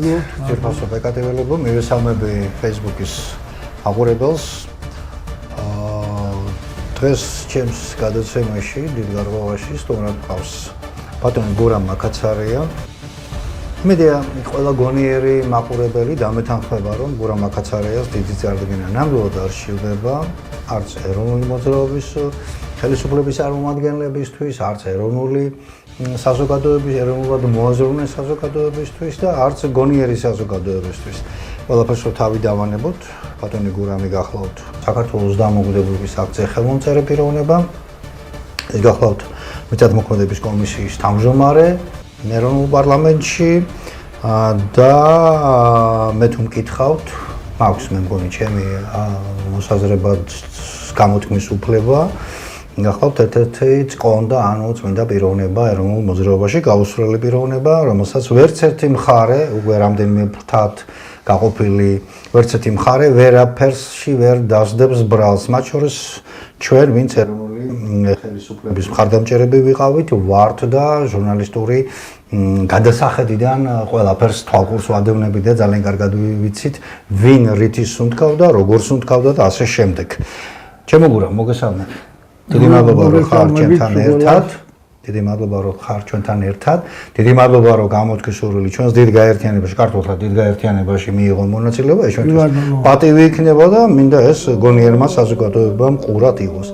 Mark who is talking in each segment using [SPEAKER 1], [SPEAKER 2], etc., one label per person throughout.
[SPEAKER 1] მოგლობთ.
[SPEAKER 2] ძირფასო დაკატებელებო, მივესალმები Facebook-ის აყურებელს. დღეს ჩემს გადაცემაში, დიდ გარღვევაში სტუმრად ყავს ბატონი გურამ მაკაცარია. იმედია, ყველა გონიერი მაყურებელი დამეთანხმება, რომ გურამ მაკაცარიას დიდი წარდგენა ნამდვილად არ სჭირდება, არც ეროვნული მოძრაობის ხელისუფლების წარმომადგენლებისთვის, არც ეროვნული საზოგადოების, ეროვნულად მოაზროვნე საზოგადოებისთვის და არც გონიერი საზოგადოებისთვის. ყველაფერს თავი დავანებოთ, ბატონი გურამი გახლავთ საქართველოს დამოუკიდებლობის აქტზე ხელმომწერი პიროვნება. ეს გახლავთ მიწათმოქმედების კომისიის თავმჯდომარე ეროვნულ პარლამენტში და მე თუ მკითხავთ, მაქვს მე მგონი ჩემი მოსაზრებად გამოთქმის უფლება. გახლავთ ერთ-ერთი წკონდა, ანუ წმინდა პიროვნება ეროვნულ მოძრაობაში, გაუსვლელი პიროვნება, რომელსაც ვერც ერთი მხარე, უკვე რამდენიმე ფრთად გაყოფილი, ვერც ერთი მხარე ვერაფერსში ვერ დასდებს ბრალს, მათ შორის ჩვენ, ვინც ეროვნული ხელისუფლების მხარდამჭერები ვიყავით, ვართ და ჟურნალისტური გადასახედიდან ყველაფერს თვალყურს ვადევნებით და ძალიან კარგად ვიცით, ვინ რითი სუნთქავდა, როგორ სუნთქავდა და ასე შემდეგ. ჩემო გურამ, მოგესალმებით. დიდი მადლობა რომ ხარ ჩვენთან ერთად. დიდი მადლობა რომ ხარ ჩვენთან ერთად. დიდი მადლობა რომ გამოთქვისურვილი ჩვენს დიდ გაერთიანებაში, ქართულთან დიდ გაერთიანებაში მიიღო მონაწილეობა. ეს ჩვენთვის პატივი იქნება და მინდა ეს გონიერმა საზოგადოებამ ყურად იყოს.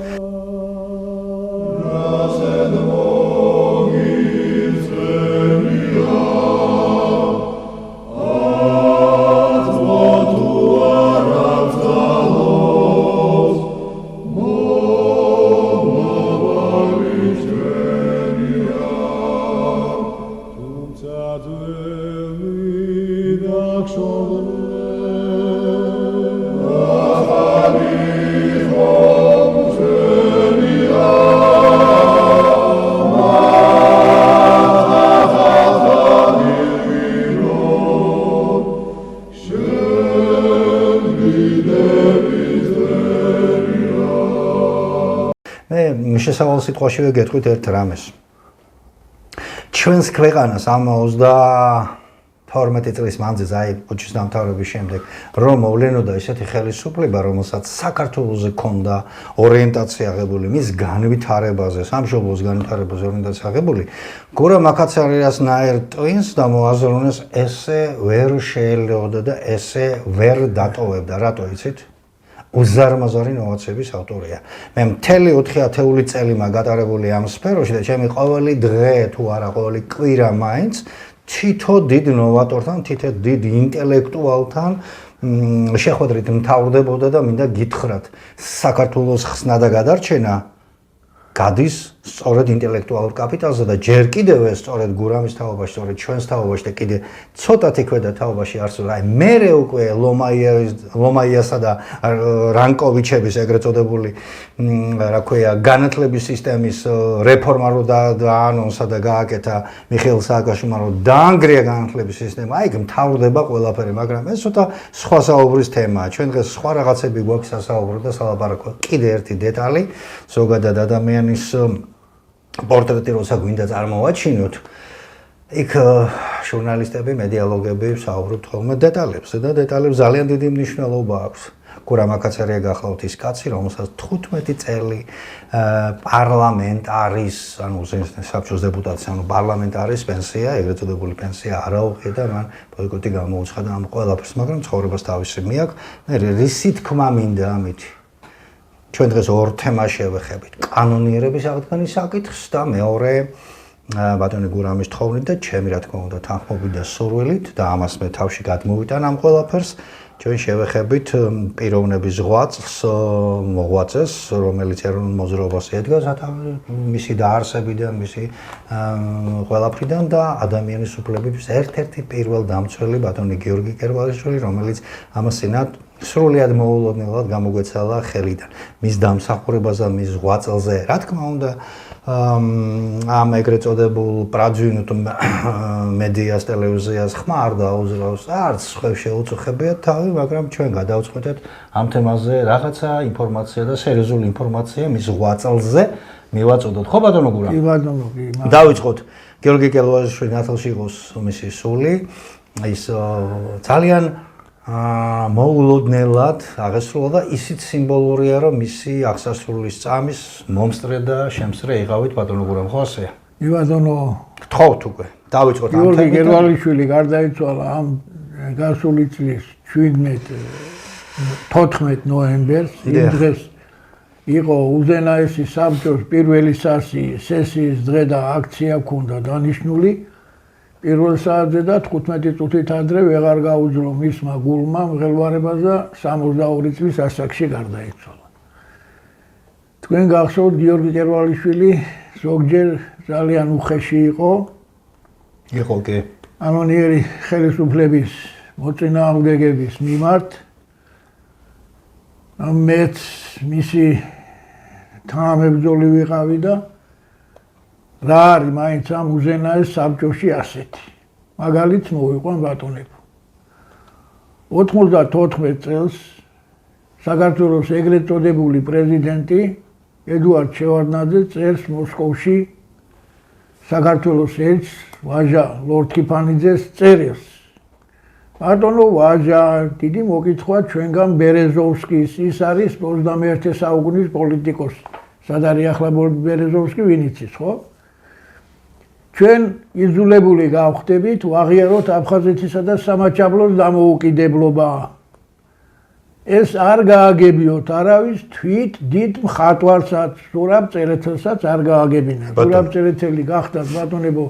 [SPEAKER 2] შესავალ სიტყვაშივე გეტყვით ერთ რამეს. ჩვენს ქვეყანას ამ 22 წლის მანძილზე, აი კუჩის დამთავრების შემდეგ, რომ მოვლენოდა ესეთი ხელისუფლება, რომელსაც საქართველოზე ჰქონდა ორიენტაცია აღებული, მის განვითარებაზე, სამშობლოს განვითარებაზე ორიენტაცია აღებული, გურამ მაკაცარიასნაირ ტვინს და მოაზროვნეს ესე ვერ შეელეოდა და ესე ვერ დატოვებდა. რატო იცით? უზარმაზარი ნოვაციების ავტორია. მე მთელი 4 წელი მაგატარებული ამ სფეროში და ჩემი ყოველი დღე თუ არა ყოველი კვირა მაინც თითო დიდ ნოვატორთან, თითო დიდ ინტელექტუალთან შეხვედრით მთავრდებოდა და მინდა გითხრათ, საქართველოს ხსნა და გადარჩენა გადის სწორედ ინტელექტუალურ კაპიტალზე და ჯერ კიდევ ეს სწორედ გურამის თაობაში, სწორედ ჩვენს თაობაში და კიდე ცოტათი ქვედა თაობაში არსებობს. აი მერე უკვე ლომაიასა და რანკოვიჩების ეგრეთ წოდებული რა ქვია, განათლების სისტემის რეფორმა რო დაანონსა და გააკეთა მიხეილ სააკაშვილმა, რომ დაანგრია განათლების სისტემა, აი მთავრდება ყველაფერი, მაგრამ ეს ცოტა სხვა საუბრის თემაა. ჩვენ დღეს სხვა რაღაცები გვაქვს სასაუბრო და სალაპარაკო. კიდე ერთი დეტალი, ზოგადად ადამიანის პორტრეტი როცა გვინდა წარმოვაჩინოთ, იქ ჟურნალისტები, მედიალოგები საუბრობთ ხოლმე დეტალებზე და დეტალებს ძალიან დიდი მნიშვნელობა აქვს. გურამ მაკაცარია გახლავთ ის კაცი, რომელსაც 15 წელი პარლამენტარის, ანუ საბჭოს დეპუტატის, ანუ პარლამენტარის პენსია, ეგრეთ წოდებული პენსია არ აუღია და მან ბოიკოტი გამოუცხადა ამ ყველაფერს, მაგრამ ცხოვრებას თავისი მიაქვს. მე რისი თქმა მინდა ამით? ჩვენ დღეს ორ თემას შევეხებით. კანონიერების აღდგენის საკითხს და მეორე ბატონი გურამის თხოვნით და ჩემი რა თქმა უნდა თანხმობით და სურვილით და ამას მე თავში გადმოვიტან ამ ყველაფერს. ჩვენ შევეხებით პიროვნების მოღვაწეს, რომელიც ეროვნულ მოძრაობას ედგა მისი დაარსებიდან, მისი ყველაფრიდან და ადამიანის უფლებების ერთ-ერთი პირველ დამცველი ბატონი გიორგი კერვალიშვილი, რომელიც ამასინათ სრულიად მოულოდნელად გამოგვეცალა ხელიდან. მის დამსახურებაზე, მის ღვაწლზე, რა თქმა უნდა, ამ ეგრეთ წოდებულ პრაძვინოთ მედიას, ტელევიზიას ხმა არ დაუძრავს, არც ხევ შეუწუხებიათ თავი, მაგრამ ჩვენ გადავწყვეტეთ ამ თემაზე რაღაცა ინფორმაცია და სერიოზული ინფორმაცია მის ღვაწლზე მივაწოდოთ. ხო ბატონო გურამ?
[SPEAKER 1] კი ბატონო, კი.
[SPEAKER 2] დავიწყოთ. გიორგი კერვალიშვილი ნათელში იყოს მისი სული. ის ძალიან მოულოდნელად აღესრულა და ისიც სიმბოლურია, რომ მისი აღსასრულის წამის მომსწრე და შემსწრე იღავით ბატონო გურამ, ხო ასეა?
[SPEAKER 1] ბატონო,
[SPEAKER 2] გთხოვთ უკვე. დავიწყოთ ამ
[SPEAKER 1] გიორგი გერვალიშვილი გარდაიცვალა ამ გასული წლის 14 ნოემბერს. იმ დღეს იყო უზენაესი საბჭოს პირველი სესიის დღე და აქცია ჰქონდა დანიშნული. პირველ საათზე და 15 წუთით ადრე ვეღარ გაუძლო მისმა გულმა მღელვარებას და 62 წლის ასაკში გარდაიცვალა. თქვენ გახსოვთ გიორგი გერვალიშვილი ზოგჯერ ძალიან უხეში იყო.
[SPEAKER 2] იყო კი.
[SPEAKER 1] ანონიერი ხელისუფლების მოწინააღმდეგების მიმართ. მეც მისი თანამებრძოლი ვიყავი და რა არის მაინც ამ უზენაეს საბჭოში ასეთი. მაგალითს მოვიყვან ბატონებო. 94 წელს საქართველოს ეგრეთ წოდებული პრეზიდენტი ედუარდ შევარდნაძე წერს მოსკოვში საქართველოს ერთს ვაჟა ლორდ კიფანიძეს წერილს. ბატონო ვაჟა, დიდი მოკითხვა ჩვენგან ბერეზოვსკის, ის არის 21 საუკუნის პოლიტიკოსი. სად არის ახლა ბერეზოვსკი, ვინ იცის, ხო? ჩვენ იძულებული გავხდებით ვაღიაროთ აფხაზეთისა და სამაჩაბლოს დამოუკიდებლობა. ეს არ გააგებიოთ არავის თვით დიდ მხატვარსაც, ზურაბ წერეთელსაც არ გააგებინა. ზურაბ წერეთელი გახდათ ბატონებო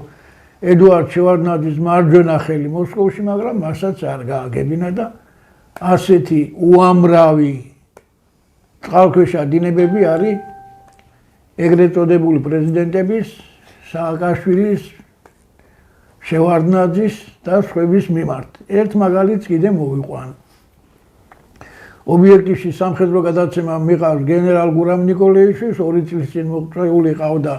[SPEAKER 1] ედუარდ შევარდნაძის მარჯვენა ხელი მოსკოვში, მაგრამ მასაც არ გააგებინა და ასეთი უამრავი წყალქვეშა დინებები არის ეგრეთ წოდებული პრეზიდენტების სააკაშვილის, შევარდნაძის და სხვების მიმართ. ერთ მაგალითს კიდე მოვიყვან. ობიექტივში სამხედრო გადაცემა მიყავს გენერალ გურამ ნიკოლეიშვილს, 2 წლის წინ მოწვეული ყავდა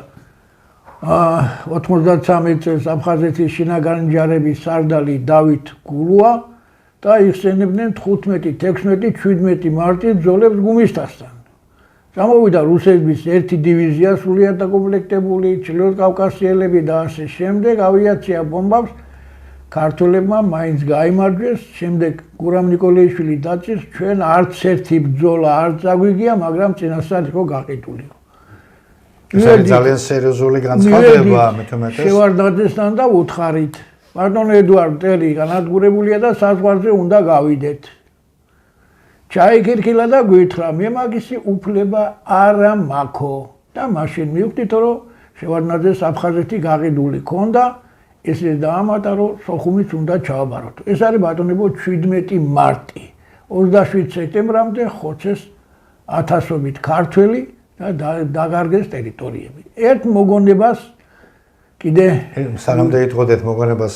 [SPEAKER 1] 93 წელს აფხაზეთის შინაგანი ჯარების სარდალი დავით გულუა და იხსენებდნენ 15, 16, 17 მარტის ბრძოლებს გუმისთასთან. გამოვიდა რუსების ერთი დივიზია სრულიად დაკომპლექტებული, ჩრდილოეთ კავკასიელები და ასე შემდეგ, ავიაცია ბომბავს ქართველებმა მაინც გაიმარჯვეს, შემდეგ გურამ ნიკოლეიშვილი დაწირს, ჩვენ არც ერთი ბრძოლა არ წაგვიგია, მაგრამ წინასწარ იყო გაყიდული.
[SPEAKER 2] ეს არის ძალიან სერიოზული განცხადება, მithumetes.
[SPEAKER 1] შევარდნაძესთან და უთხარით. ბატონო ედუარდ ტერი განადგურებულია და საზღვარზე უნდა გავიდეთ. ჩაიქირქილა და გვითხრა, მე მაგისი უფლება არა მაქვს და მაშინ მივხვდით, რომ შევარდნაძეს აფხაზეთი გაყიდული ქონდა, ესე დაამატა, რომ სოხუმიც უნდა ჩააბაროთ. ეს არის ბატონებო 17 მარტი. 27 სექტემბრამდე ხოცეს ათასობით ქართველი და დაგარგეს ტერიტორიები. ერთ მოგონებას კიდე
[SPEAKER 2] სანამდე იტყოდეთ მოგონებას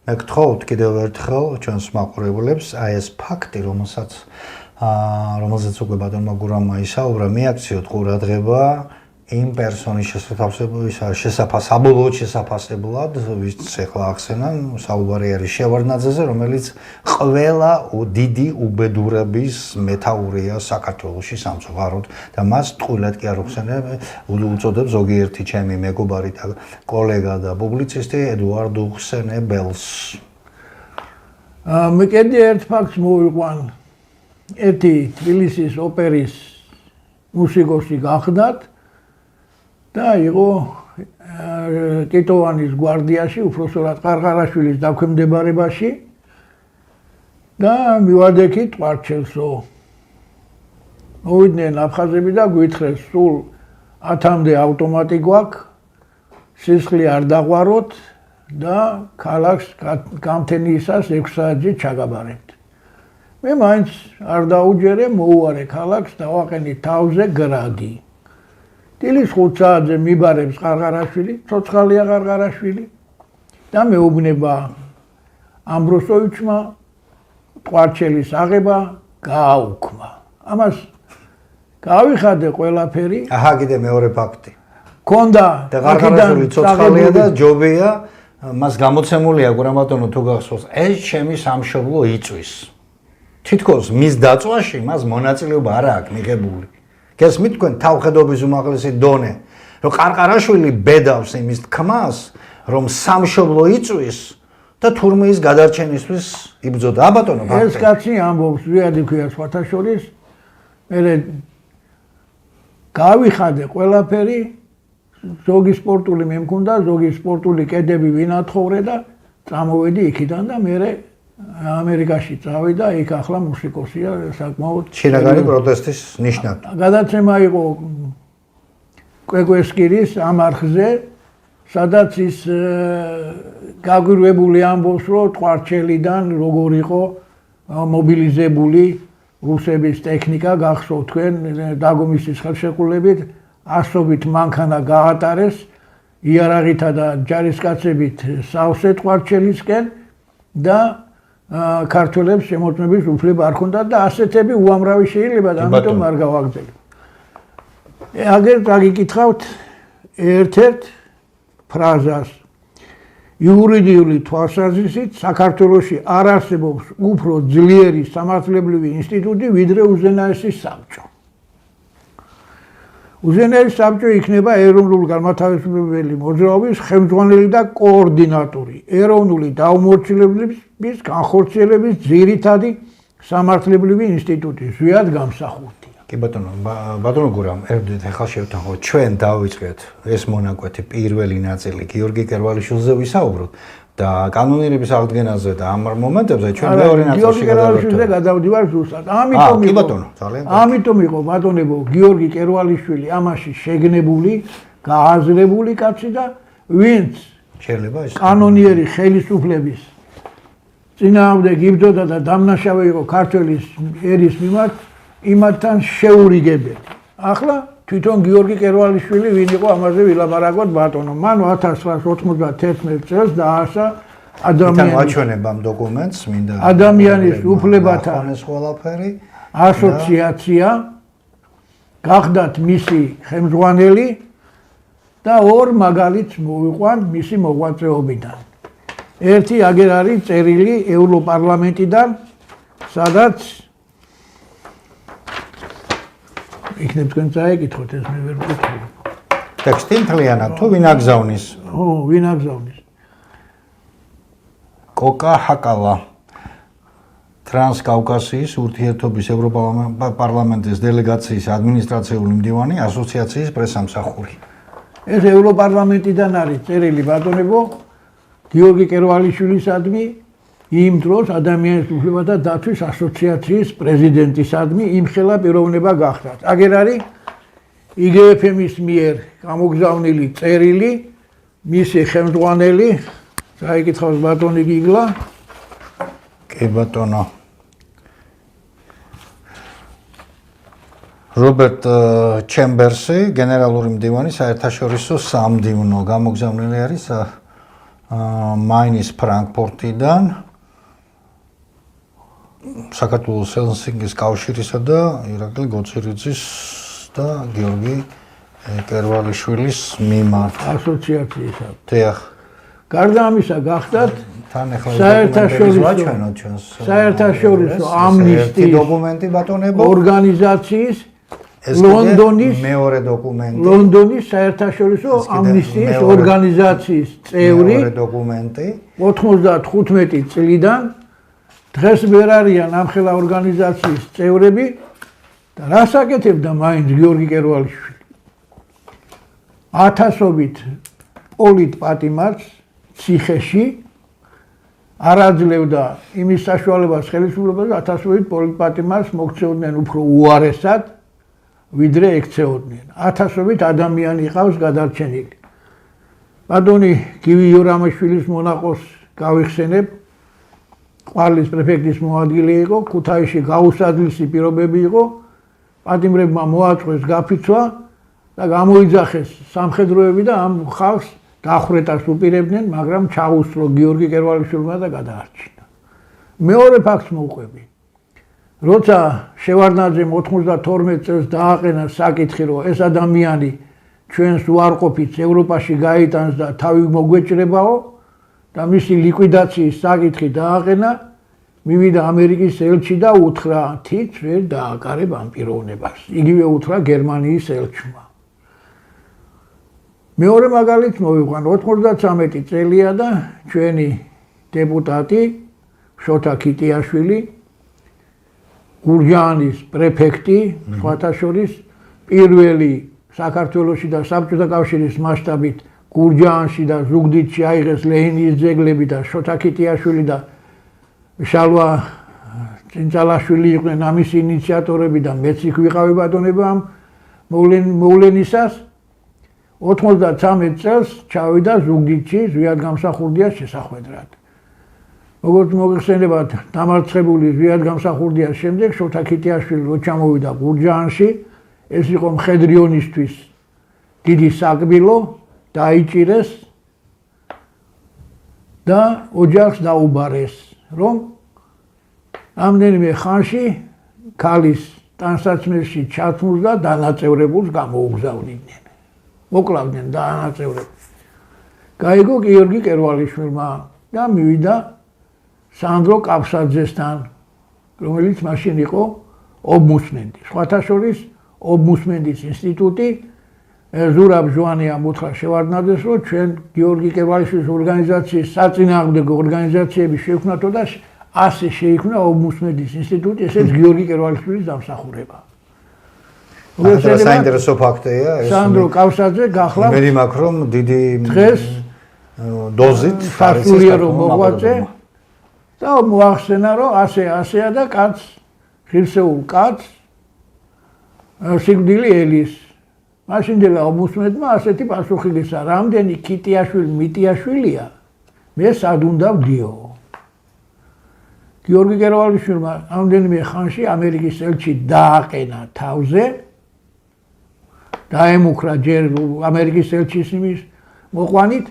[SPEAKER 2] მე გთხოვთ კიდევ ერთხელ ჩვენს მაყურებლებს აი ეს ფაქტი, რომელზეც უკვე ბატონმა გურამმა ისაუბრა, მიაქციოთ ყურადღება იმ პერსონის საბოლოოდ შესაფასებლად, ვის ახლა ახსენან, საუბარი არის შევარდნაძეზე, რომელიც ყველა დიდი უბედურების მეთაურია საქართველოში სამწუხაროდ და მას ტყუილად კი არ უხსენებ, უწოდებ ზოგიერთი ჩემი მეგობარი და კოლეგა და პუბლიცისტი ედუარდ უხსენებელს.
[SPEAKER 1] მე კიდე ერთ ფაქტს მოვიყვან. ერთი თბილისის ოპერის მუსიკოსი გახდათ და იყო კიტოვანის გვარდიაში, უფროსწორად ყარყარაშვილის დაქვემდებარებაში და მივადექით ტყვარჩელსო. მოვიდნენ აფხაზები და გვითხრეს, სულ 10-მდე ავტომატი გვაქვს, სისხლი არ დაღვაროთ და ქალაქს გამთენიისას 6 საათზე ჩაგაბარებთ. მე მაინც არ დაუჯერე, მოუარე ქალაქს, დავაყენით თავზე გრადი. დილის 5 საათზე მიბარებს ყარყარაშვილი, ცოცხალია ყარყარაშვილი და მეუბნება ამბროსოვიჩმა ტყვარჩელის აღება გააუქმა. ამას გავიხადე ყველაფერი.
[SPEAKER 2] აჰა, კიდე მეორე ფაქტი.
[SPEAKER 1] ქონდა
[SPEAKER 2] და ყარყარაშვილი ცოცხალია და ჯობია, მას გამოცემულია გურამატონო თუ გახსოვს, ეს ჩემი სამშობლო იწვის. თითქოს მის დაწვაში მას მონაწილეობა არ აქვს მიღებული. გესმით თქვენ თავხედობის უმაღლესი დონე, რომ ყარყარაშვილი ბედავს იმის თქმას, რომ სამშობლო იწვის და თურმე ის გადარჩენისთვის იბრძოდა. ბატონო,
[SPEAKER 1] ეს კაცი ამბობს, ზვიადი ქვია სხვათა შორის, მე გავიხადე ყველაფერი, ზოგი სპორტული მე მქონდა, ზოგი სპორტული კედები ვინათხოვრე და წამოვედი იქიდან და მე ამერიკაში წავიდა, იქ ახლა მუსიკოსია საკმაოდ.
[SPEAKER 2] შინაგანი პროტესტის ნიშნად.
[SPEAKER 1] გადაცემა იყო კვეკვესკირის ამ არხზე, სადაც ის გაგვირვებული ამბობს, რომ ტყვარჩელიდან როგორ იყო მობილიზებული რუსების ტექნიკა, გახსოვთ თქვენ, დაგომისის ხელშეკრულებით, ასობით მანქანა გაატარეს იარაღითა და ჯარისკაცებით სავსე ტყვარჩელისკენ და ქართველებს შემოწმების უფლება არ ჰქონდათ და ასეთები უამრავი შეიძლება და ამიტომ არ გავაგრძელებ. აგერ დაგიკითხავთ ერთ-ერთ ფრაზას. იურიდიული თვალსაზრისით საქართველოში არ არსებობს უფრო ძლიერი სამართლებრივი ინსტიტუტი, ვიდრე უზენაესი საბჭო. უზენაესი საბჭო იქნება ეროვნულ-განმათავისუფლებელი მოძრაობის ხელმძღვანელი და კოორდინატორი, ეროვნული დაუმორჩილებლობის განხორციელების ძირითადი სამართლებრივი ინსტიტუტი, ზვიად გამსახურდია.
[SPEAKER 2] კი ბატონო გურამ, ერთად ახლა შევთანხმოთ, ჩვენ დავიწყეთ ეს მონაკვეთი პირველი ნაწილი გიორგი კერვალიშვილზე ვისაუბროთ და კანონიერების აღდგენაზე და ამ მომენტებზე ჩვენ მეორე ნაწილში
[SPEAKER 1] გადავიდეთ. გადავდივარ ზუსტად. ამიტომ იყო ბატონებო გიორგი კერვალიშვილი ამაში შეგნებული, გააზრებული კაცი და ვინც
[SPEAKER 2] შეიძლება ის
[SPEAKER 1] კანონიერი ხელისუფლების წინააღმდეგ იბრძოდა და დამნაშავე იყო ქართველის ერის მიმართ, იმათთან შეურიგებელი. ახლა თვითონ გიორგი კერვალიშვილი ვინ იყო ამაზე ვილაპარაკოთ ბატონო. მან 1991 წელს დაასა
[SPEAKER 2] ადამიანის დოკუმენტს მინდა
[SPEAKER 1] ადამიანის უფლებათა
[SPEAKER 2] ყველაფერი
[SPEAKER 1] ასოციაცია გახდათ მისი ხელმძღვანელი და ორ მაგალითს მოვიყვანთ მისი მოღვაწეობიდან. ერთი აგერ არის წერილი ევროპარლამენტიდან, სადაც იქნებ თქვენ წაეკითხოთ, ეს მე ვერ ვკითხავ.
[SPEAKER 2] ტექსტი მთლიანად თუ ვინ აგზავნის?
[SPEAKER 1] ვინ აგზავნის?
[SPEAKER 2] კოკა ჰაკალა ტრანსკავკასიის ურთიერთობის ევროპარლამენტის დელეგაციის ადმინისტრაციული მდივანი, ასოციაციის პრესამსახური.
[SPEAKER 1] ეს ევროპარლამენტიდან არის წერილი ბატონებო გიორგი კერვალიშვილისადმი, იმ დროს ადამიანის უფლებათა დაცვის ასოციაციის პრეზიდენტისადმი იმხელა პიროვნება გახდათ. აგერ არის IGFM-ის მიერ გამოგზავნილი წერილი, მისი ხელმძღვანელი, წაიკითხავს ბატონი გიგლა.
[SPEAKER 2] კი ბატონო. რობერტ ჩემბერსი, გენერალური მდივანი საერთაშორისო სამდივნო, გამოგზავნილი არის მაინის ფრანკფურტიდან, საქართველოს ჰელსინკის კავშირისა და ირაკლი გოცირიძის და გიორგი კერვალიშვილის მიმართ
[SPEAKER 1] ასოციაციისა.
[SPEAKER 2] დიახ.
[SPEAKER 1] გარდა ამისა გახდათ
[SPEAKER 2] თან ახლა
[SPEAKER 1] საერთაშორისო ამნისტიის
[SPEAKER 2] დოკუმენტი ბატონებო
[SPEAKER 1] ორგანიზაციის ლონდონის
[SPEAKER 2] მეორე დოკუმენტი
[SPEAKER 1] ლონდონის საერთაშორისო ამნისტიის ორგანიზაციის წევრი
[SPEAKER 2] მეორე დოკუმენტი
[SPEAKER 1] 95 წლიდან დღეს ვერ არიან ამხელა ორგანიზაციის წევრები და რას აკეთებდა მაინც გიორგი კერვალიშვილი? ათასობით პოლიტ პატიმარს ციხეში არ აძლევდა იმის საშუალებას ხელისუფლებას, ათასობით პოლიტ პატიმარს მოქცეოდნენ უფრო უარესად, ვიდრე ექცეოდნენ. ათასობით ადამიანი იყავს გადარჩენილი. ბატონი გივი იორამაშვილის მონაყოს გავიხსენებ, ყვარლის პრეფექტის მოადგილე იყო, ქუთაისში გაუსადლისი პირობები იყო, პატიმრებმა მოაწყვეს გაფიცვა და გამოიძახეს სამხედროები და ამ ხალხს დახვრეტას უპირებდნენ, მაგრამ ჩაუსწრო გიორგი კერვალიშვილმა და გადაარჩინა. მეორე ფაქტს მოვყვები. როცა შევარდნაძემ 92 წელს დააყენა საკითხი, რომ ეს ადამიანი ჩვენს უარყოფით ევროპაში გაიტანს და თავი მოგვეჭრებაო და მისი ლიკვიდაციის საკითხი დააყენა, მივიდა ამერიკის ელჩი და უთხრა, თიც ვერ დააკარებ ამ პიროვნებას. იგივე უთხრა გერმანიის ელჩმა. მეორე მაგალითს მოვიყვან, 93 წელია და ჩვენი დეპუტატი შოთა ქიტიაშვილი, გურჯაანის პრეფექტი, სხვათა შორის პირველი საქართველოში და საბჭოთა კავშირის მასშტაბით გურჯაანში და ზუგდიდში აიღეს ლენინის ძეგლები და შოთა ქიტიაშვილი და შალვა წინწალაშვილი იყვნენ ამის ინიციატორები და მეც იქ ვიყავი ბატონებო ამ მოვლენისას 93 წელს ჩავიდა ზუგდიდში ზვიად გამსახურდიას შესახვედრად. როგორც მოგეხსენებათ, დამარცხებული ზვიად გამსახურდიას შემდეგ შოთა ქიტიაშვილი რო ჩამოვიდა გურჯაანში, ეს იყო მხედრიონისთვის დიდი საკბილო, დაიჭირეს და ოჯახს დაუბარეს, რომ ამდენიმე ხანში ქალის ტანსაცმელში ჩათმულს და დანაწევრებულს გამოუგზავნიდნენ. მოკლავდნენ დანაწევრებულს. გაიგო გიორგი კერვალიშვილმა და მივიდა სანდრო კაფსაძესთან, რომელიც მაშინ იყო ობმუსმენდი. სხვათა შორის ობმუსმენდის ინსტიტუტი ზურაბ ჟვანიამ უთხრა შევარდნადეს, რომ ჩვენ გიორგი კერვალიშვილის ორგანიზაციის საწინააღმდეგო ორგანიზაციები შევქმნათო და ასე შეიქმნა ობმუსმენდის ინსტიტუტი, ესეც გიორგი კერვალიშვილის დამსახურება.
[SPEAKER 2] საინტერესო ფაქტია ეს.
[SPEAKER 1] სანდრო კაფსაძე გახლავთ
[SPEAKER 2] იმედი მაქვს, რომ დიდი
[SPEAKER 1] დღეს
[SPEAKER 2] დოზით
[SPEAKER 1] სასულიერო მოღვაწე და მოახსენა, რომ ასეა და კაც, ღირსეულ კაც სიკვდილი ელის. მაშინდელი ობმუსმენდმა ასეთი პასუხი გისცა, რამდენი ქიტიაშვილი მიტიაშვილია, მე სად უნდა ვდიო. გიორგი კერვალიშვილმა ამდენიმე ხანში ამერიკის ელჩი დააყენა თავზე, დაემუქრა ჯერ ამერიკის ელჩის იმის მოყვანით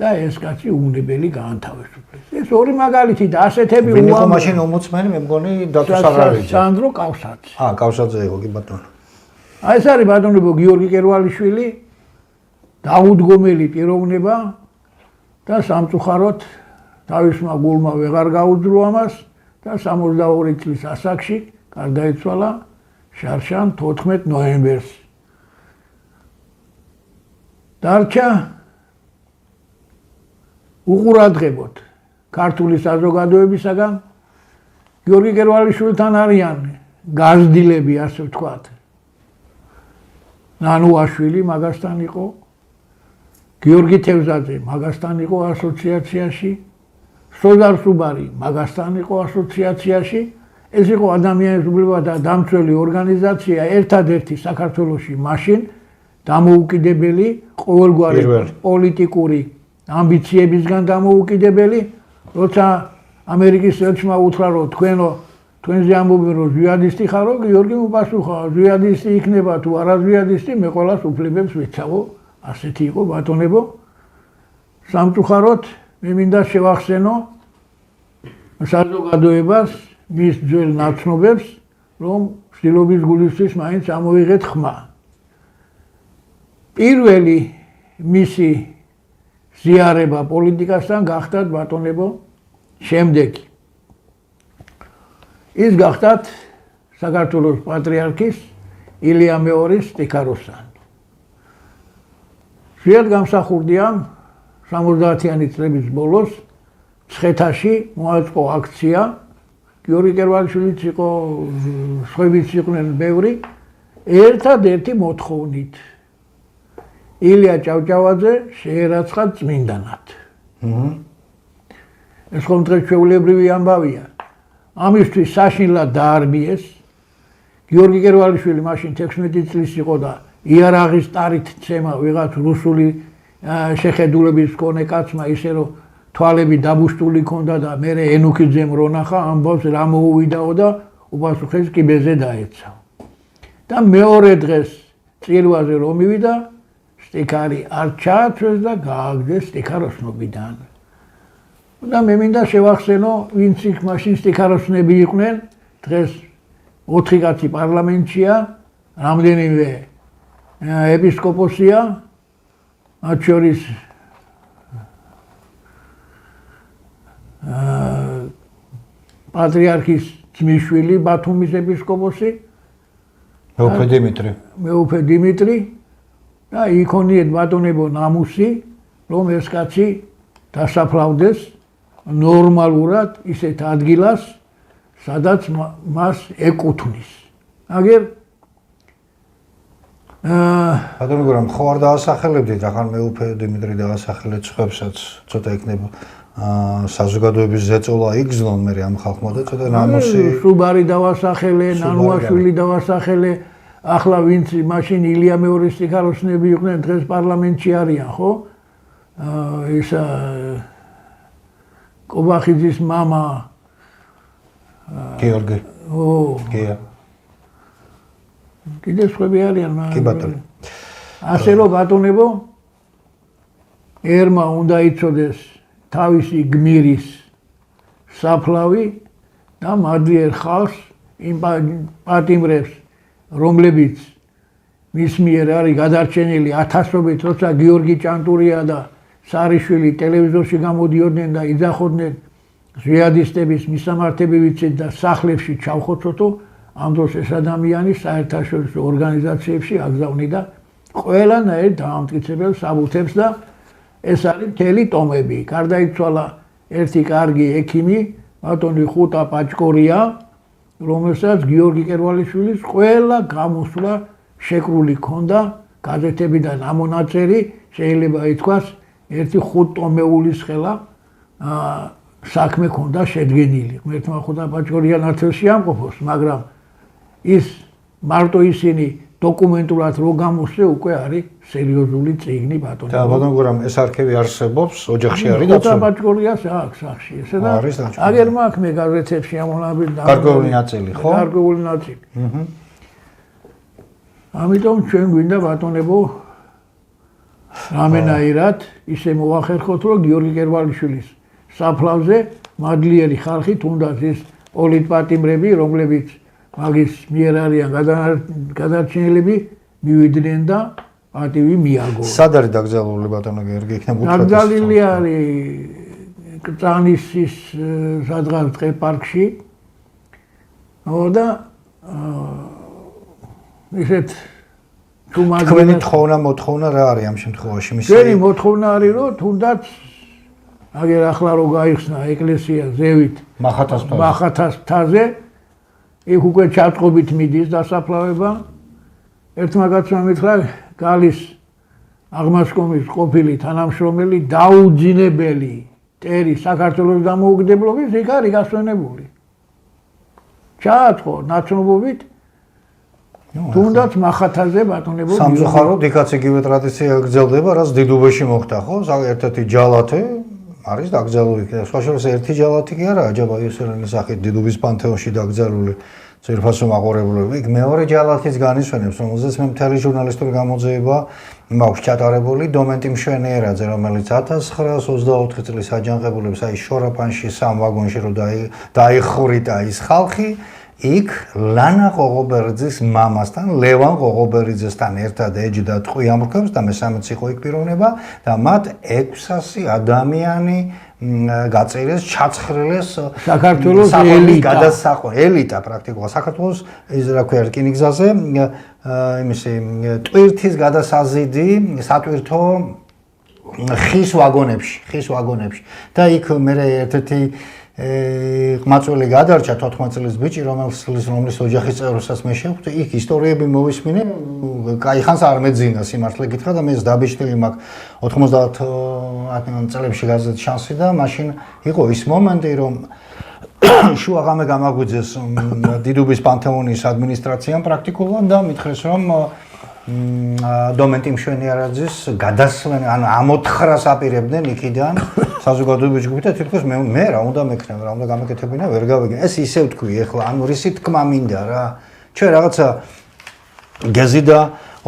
[SPEAKER 1] და ეს კაცი უნებელი გაანთავისუფლეს. ეს ორი მაგალითი და ასეთები
[SPEAKER 2] ვინ იყო მაშინ ომბუდსმენი, მე მგონი დათო საღარაძე.
[SPEAKER 1] სანდრო კავსაძე.
[SPEAKER 2] კავსაძე იყო კი ბატონო.
[SPEAKER 1] აი ეს არის ბატონებო გიორგი კერვალიშვილი, დაუდგომელი პიროვნება და სამწუხაროდ თავისმა გულმა ვეღარ გაუძლო ამას და 62 წლის ასაკში გარდაიცვალა შარშან 14 ნოემბერს. დარჩა უყურადღებოდ ქართული საზოგადოებისაგან. გიორგი კერვალიშვილთან არიან გაზრდილები, ასე ვთქვათ. ნანუაშვილი მაგასთან იყო, გიორგი თევზაძე მაგასთან იყო ასოციაციაში, სოზარ სუბარი მაგასთან იყო ასოციაციაში. ეს იყო ადამიანის უბნებათა და დამცველი ორგანიზაცია, ერთადერთი საქართველოში მაშინ დამოუკიდებელი, ყოველგვარი პოლიტიკური ამბიციებისგან დამოუკიდებელი, როცა ამერიკის ელჩმა უთხრა, რომ თქვენზე ამბობენ, რომ ზვიადისტი ხარო, გიორგიმ უპასუხა, ზვიადისტი იქნება თუ არა ზვიადისტი, მე ყველას უფლებებს ვეცავო. ასეთი იყო ბატონებო. სამწუხაროდ მე მინდა შევახსენო საზოგადოებას, მის ძველ ნაცნობებს, რომ ცდილობის გულისთვის მაინც ამოიღეთ ხმა. პირველი მისი ზიარება პოლიტიკასთან გახდათ ბატონებო შემდეგი. ის გახდათ საქართველოს პატრიარქის ილია მეორის სტიქაროსანი. ზვიად გამსახურდიამ 70-იანი წლების ბოლოს მცხეთაში მოაწყო აქცია. გიორგი კერვალიშვილიც იყო, სხვებიც იყვნენ ბევრი, ერთადერთი მოთხოვნით. ილია ჭავჭავაძე შეერაცხა წმინდანად. ეს ხომ დღეს ჩვეულებრივი ამბავია. ამისთვის საშინლად დაარბიეს. გიორგი კერვალიშვილი მაშინ 16 წლის იყო და იარაღის ტარით ცემა ვიღაც რუსული შეხედულების მქონე კაცმა, ისე რომ თვალები დაბუშტული ჰქონდა და მერე ენუქიძემ რო ნახა, ამბობს რა მოუვიდაო და უპასუხეს კიბეზე დაეცა. და მეორე დღეს წირვაზე რომ მივიდა, სტიქარი არ ჩაათვეს და გააგდეს სტიქაროსნობიდან. და მე მინდა შევახსენო, ვინც იქ მაშინ სტიქაროსნები იყვნენ, დღეს 4 კაცი პარლამენტშია, რამდენიმე ეპისკოპოსია, მათ შორის პატრიარქის ძმისშვილი, ბათუმის ეპისკოპოსი, მეუფე დიმიტრი და იქონიეთ ბატონებო ნამუსი, რომ ეს კაცი დასაფლავდეს ნორმალურად ისეთ ადგილას, სადაც მას ეკუთვნის. აგერ
[SPEAKER 2] ბატონო გურამ ხო არ დაასახელებდით, ახლა მე უფე დიმიტრი დაასახელეთ სხვებსაც, ცოტა იქნება საზოგადოების ზეწოლა იგზნონ მე ამ ხალხმა და ცოტა ნამოსი
[SPEAKER 1] სუბარი დავასახელე, ნანუაშვილი დავასახელე, ახლა ვინც მაშინ ილია მეორის სიკაროსნები იყვნენ, დღეს პარლამენტში არიან, ხო? ისა კობახიძის მამა
[SPEAKER 2] გიორგი.
[SPEAKER 1] ო,
[SPEAKER 2] გია.
[SPEAKER 1] კიდე სხვები არიან,
[SPEAKER 2] კი ბატონო.
[SPEAKER 1] ასე რომ ბატონებო, ერმა უნდა იცოდეს თავისი გმირის საფლავი და მადლიერ ხალხს იმ პატიმრებს, რომლებიც მის მიერ არის გადარჩენილი ათასობით, როცა გიორგი ჭანტურია და სარიშვილი ტელევიზორში გამოდიოდნენ და იძახოდნენ ჟიადისტების მისამართები ვიცით და სახლებში ჩავხოცოთო, ამ დროს ეს ადამიანი საერთაშორისო ორგანიზაციებში აგზავნიდა ყველანაირ დაამტკიცებელ საბუთებს და ეს არის მთელი ტომები. გარდაიცვალა ერთი კარგი ექიმი, ბატონი ხუტა პაჭკორია, რომელსაც გიორგი კერვალიშვილის ყველა გამოსვლა შეკრული ჰქონდა გაზეთებიდან ამონაწერი, შეიძლება ითქვას, ერთი 5 ტომეულის ხელა საქმე ჰქონდა შედგენილი. ღმერთმა ხუტა პაჭკორია ნაცელში ამყოფოს, მაგრამ ის მარტო ისინი დოკუმენტურად რო გამოსვლე უკვე არის სერიოზული წიგნი ბატონო.
[SPEAKER 2] და ბატონო გურამ ეს არქივი არსებობს, ოჯახში არის
[SPEAKER 1] ხუტა
[SPEAKER 2] დაცული?
[SPEAKER 1] პაჭკორიას აქვს სახში, ესა და
[SPEAKER 2] არის დაცული.
[SPEAKER 1] აგერ მაქვს მე გაზეთებში ამონაბი და
[SPEAKER 2] გარკვეული ნაწილი, ხო?
[SPEAKER 1] გარკვეული ნაწილი. ამიტომ ჩვენ გვინდა ბატონებო რამენაირად ისე მოახერხოთ, რომ გიორგი კერვალიშვილის საფლავზე მადლიერი ხალხი, თუნდაც ის პოლიტპატიმრები, რომლებიც მაგის მიერ არიან გადარჩენილები, მივიდნენ და პატივი მიაგო.
[SPEAKER 2] სად არის დაკრძალული ბატონო გიორგი? იქნებ უთხრეთ.
[SPEAKER 1] დაკრძალული არის კრწანისის სადღაც ტყე პარკში. და ისეთ
[SPEAKER 2] თქვენი მოთხოვნა რა არის ამ შემთხვევაში?
[SPEAKER 1] ჩვენი მოთხოვნა არის, რომ თუნდაც აგერ ახლა რო გაიხსნა ეკლესია ზევით მახათას მთაზე, იქ უკვე ჩაწყობით მიდის დასაფლავება. ერთმა კაცმა მითხრა, გალის აღმასკომის ყოფილი თანამშრომელი დაუძინებელი ტერი საქართველოს დამოუკიდებლობის იქ არის გასვენებული. ჩააწყო ნაცნობობით თუნდაც მახათაზე ბატონებო
[SPEAKER 2] სამწუხაროდ იქაც იგივე ტრადიცია გრძელდება, რაც დიდუბეში მოხდა, ხო? ერთ-ერთი ჯალათი არის დაკრძალული. სხვა შორის ერთი ჯალათი კი არა, აჯაბა იოსელენის სახით დიდუბის პანთეონში დაკრძალული ძვირფასო მაყურებლები. იქ მეორე ჯალათის განისვენებს, რომელზეც მე მთელი ჟურნალისტური გამოძიება მაქვს ჩატარებული დომენტი მშვენიერაძე, რომელიც 1924 წლის აჯანყებულებს აი შორაპანში სამ ვაგონში რო დაიხვრიტა ის ხალხი, იქ ლანა ყოღობერიძის მამასთან, ლევან ყოღობერიძესთან ერთად ეჯდა ტყვი ამრქვევს და მესამეც იყო იქ პიროვნება და მათ 600 ადამიანი გაწერეს, ჩაცხრილეს
[SPEAKER 1] საქართველოს
[SPEAKER 2] ელიტა პრაქტიკულად საქართველოს ის რა ქვია რკინიგზაზე იმისი ტვირთის გადასაზიდი სატვირთო ხის ვაგონებში და იქ მე ერთ-ერთი ყმაწვილი გადარჩა 14 წლის ბიჭი, რომლის ოჯახის წევრსაც მე შევხვდი, იქ ისტორიები მოვისმინე, კაი ხანს არ მეძინა სიმართლე გითხრა და მე დაბეჭდილი მაქვს 90 წლებში გაზეთ შანსი და მაშინ იყო ის მომენტი, რომ შუა ღამე გამაგვიძეს დიდუბის პანთეონის ადმინისტრაციამ პრაქტიკულად და მითხრეს, რომ დომენტი მშვენიერაძის გადასვენა, ანუ ამოთხრას აპირებდნენ იქიდან საზოგადოების ჯგუფი და თითქოს მე რა უნდა მექნება, რა უნდა გამეკეთებინა, ვერ გავიგე. ეს ისევ თქვი ეხლა, ანუ რისი თქმა მინდა რა. ჩვენ რაღაცა გეზი და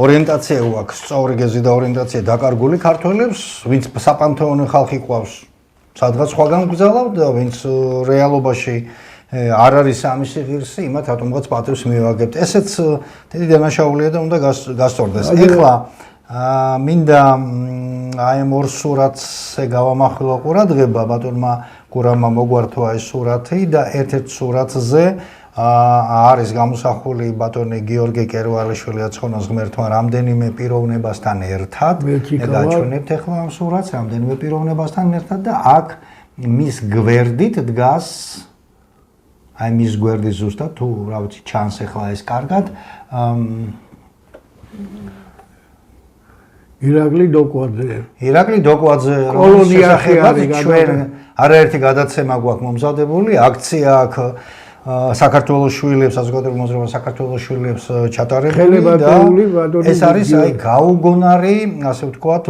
[SPEAKER 2] ორიენტაცია გვაქვს, სწორი გეზი და ორიენტაცია დაკარგული ქართველებს, ვინც საპანთეონო ხალხი ყავს, სადღაც სხვაგან გგზავნავთ და ვინც რეალობაში არ არის ამისი ღირსი, იმათ რატომღაც პატევს მივაგებთ. ესეც დიდი დანაშაულია და უნდა გასწორდეს. ეხლა მინდა აი ამ ორ სურათზე გავამახვილო ყურადღება, ბატონმა გურამმა მოგვართვა ეს სურათი და ერთ-ერთ სურათზე არის გამოსახული ბატონი გიორგი კერვალიშვილი აცხონოს ღმერთმა რამდენიმე პიროვნებასთან ერთად. მე გაჩვენებთ ეხლა ამ სურათს რამდენიმე პიროვნებასთან ერთად და აქ მის გვერდით დგას აი მის გვერდი ზუსტად თუ რა ვიცი ჩანს ახლა ეს კარგად
[SPEAKER 1] ირაკლი დოკვაძე
[SPEAKER 2] კოლონიაში არის ჩვენ არაერთი გადაცემა გვაქვს მომზადებული აქცია აქვს საქართველოს შვილებს საზოგადოებრივ მოძრაობა საქართველოს შვილებს ჩატარებული და ეს არის აი გაუგონარი ასე ვთქვათ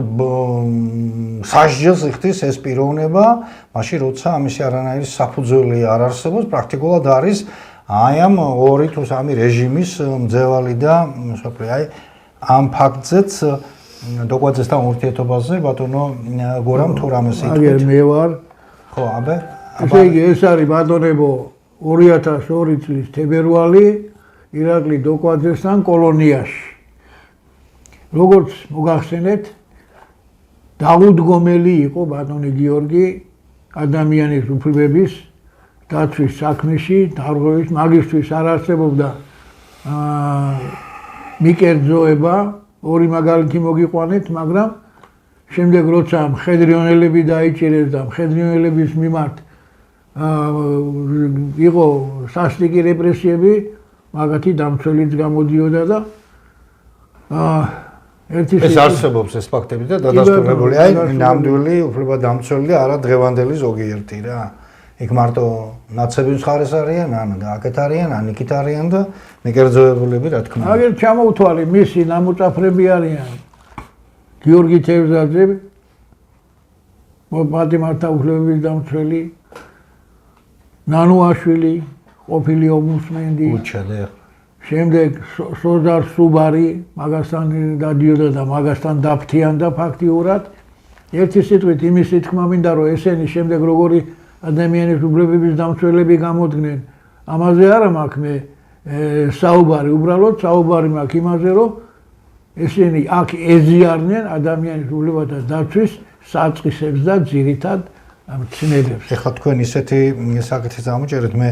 [SPEAKER 2] სასჯელს იხდის ეს პიროვნება მაშინ როცა ამისი არანაირი საფუძველი არ არსებობს პრაქტიკულად არის აი ამ 2 თუ 3 რეჟიმის მძევალი და აი ამ ფაქტზეც დოკვაძესთან ურთიერთობაზე ბატონო გორამ თუ რამეს ითქვით
[SPEAKER 1] აგერ მე ვარ
[SPEAKER 2] ხო აბა
[SPEAKER 1] ესე იგი ეს არის ბატონებო 2002 წლის თებერვალი ირაკლი დოკვაძესთან კოლონიაში როგორც მოგახსენეთ დაუდგომელი იყო ბატონი გიორგი ადამიანის უფლებების დაცვის საქმეში დარღვევის მაგისტრის არ არსებობდა მიკერძოება ორი მაგალითი მოგიყვანეთ მაგრამ შემდეგ როცა მხედრიონელები დაიჭირეს და მხედრიონელების მიმართ იყო სასტიკი რეპრესიები მაგათი დამცველიც გამოდიოდა და
[SPEAKER 2] ეს არსებობს ეს ფაქტები და დადასტურებული აი ნამდვილი უფლებადამცველი და არა დღევანდელი ზოგიერთი რა იქ მარტო ნაცების მხარეს არიან ან აქეთ არიან ან იქით არიან და მიკერძოებულები რა თქმა უნდა
[SPEAKER 1] აგერ ჩამოვთვალე მისი ნამოწაფრები არიან გიორგი თევზაძე პატიმართა უფლებების დამცველი ნანუაშვილი ყოფილი ომბუდსმენი
[SPEAKER 2] უჩადე
[SPEAKER 1] შემდეგ სოზარ სუბარი მაგასთან დადიოდა და მაგასთან დაფთიანდა ფაქტიურად ერთი სიტყვით იმის თქმა მინდა რომ ესენი შემდეგ როგორი ადამიანის უფლებების დამცველები გამოდგნენ ამაზე არა მაქვს მე საუბარი უბრალოდ საუბარი მაქვს იმაზე რომ ესენი აქ ეზიარნენ ადამიანის უფლებათა დაცვის საწყისებს და ძირითად მცნებებს.
[SPEAKER 2] ეხლა თქვენ ისეთი საკითხი წამოჭერეთ მე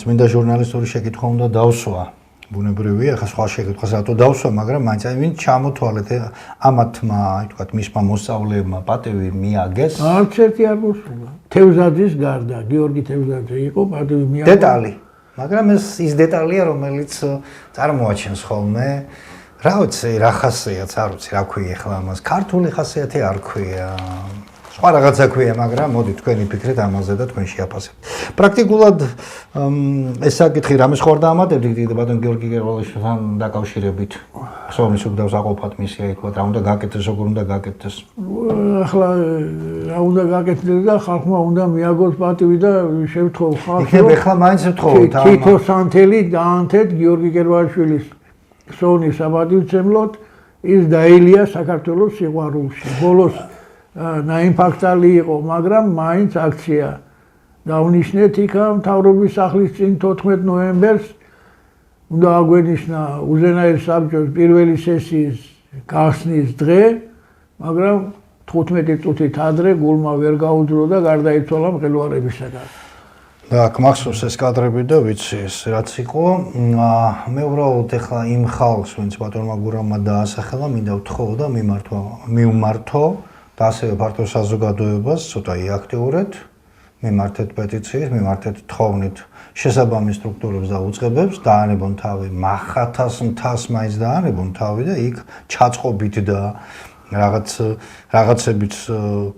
[SPEAKER 2] წმინდა ჟურნალისტური შეკითხვა უნდა დავსვა ბუნებრივია ახლა სხვა შეკითხვას რატო დავსვა მაგრამ მაინც აი ვინ ჩამოთვალეთ ამათმა აი თქვათ მისმა მოსწავლეებმა პატივი მიაგეს
[SPEAKER 1] არც ერთი არ მოსულა თევზაძის გარდა გიორგი თევზაძე იყო პატივი მიაგო
[SPEAKER 2] დეტალი მაგრამ ის დეტალია რომელიც წარმოაჩენს ხოლმე რა ვიცი რა ხასიათს არ ვიცი რა ქვია ახლა ამას ქართული ხასიათი არ ქვია სხვა რაღაცა ქვია მაგრამ მოდი თქვენი ფიქრით ამაზე და თქვენ შეაფასებთ პრაქტიკულად ეს საკითხი რამის ხوار დაამატებთ ბატონ გიორგი გერვალიშვილთან დაკავშირებით ხსოვნის უგდავს აყოფათ მისია ითქვა რა უნდა გაკეთდეს როგორ უნდა გაკეთდეს
[SPEAKER 1] ახლა რა უნდა გაკეთდეს და ხალხმა უნდა მიაგოს პატივი და შევთხოვ ხალხს
[SPEAKER 2] იქნებ ახლა მაინც ვთხოვთ
[SPEAKER 1] თითო სანთელი დაანთეთ გიორგი გერვალიშვილის ხსოვნის საპატივცემლოდ ის დაილია საქართველოს სიყვარულში ბოლოს ნაიმფაქტალი იყო, მაგრამ მაინც აქცია დავნიშნეთ იქა მთავრობის სახლის წინ 14 ნოემბერს უნდა აგვენიშნა უზენაეს საბჭოს პირველი სესიის გახსნის დღე, მაგრამ 15 წუთით ადრე გულმა ვერ გაუძლო და გარდაიცვალა მყინვარებისაგან.
[SPEAKER 2] და აქ მახსოვს ეს კადრები და ვიცი ეს რაც იყო. მე უბრალოდ ეხლა იმ ხალხს, ვინც ბატონმა გურამმა დაასახელა, მინდა ვთხოვო და მივმართო და ასევე ფართო საზოგადოებას ცოტა იაქტიურეთ, მიმართეთ პეტიციით, მიმართეთ თხოვნით შესაბამის სტრუქტურებს და უწყებებს, დაანებონ თავი მახათას მთას მაინც დაანებონ თავი და იქ ჩაწყობით და რაღაცებით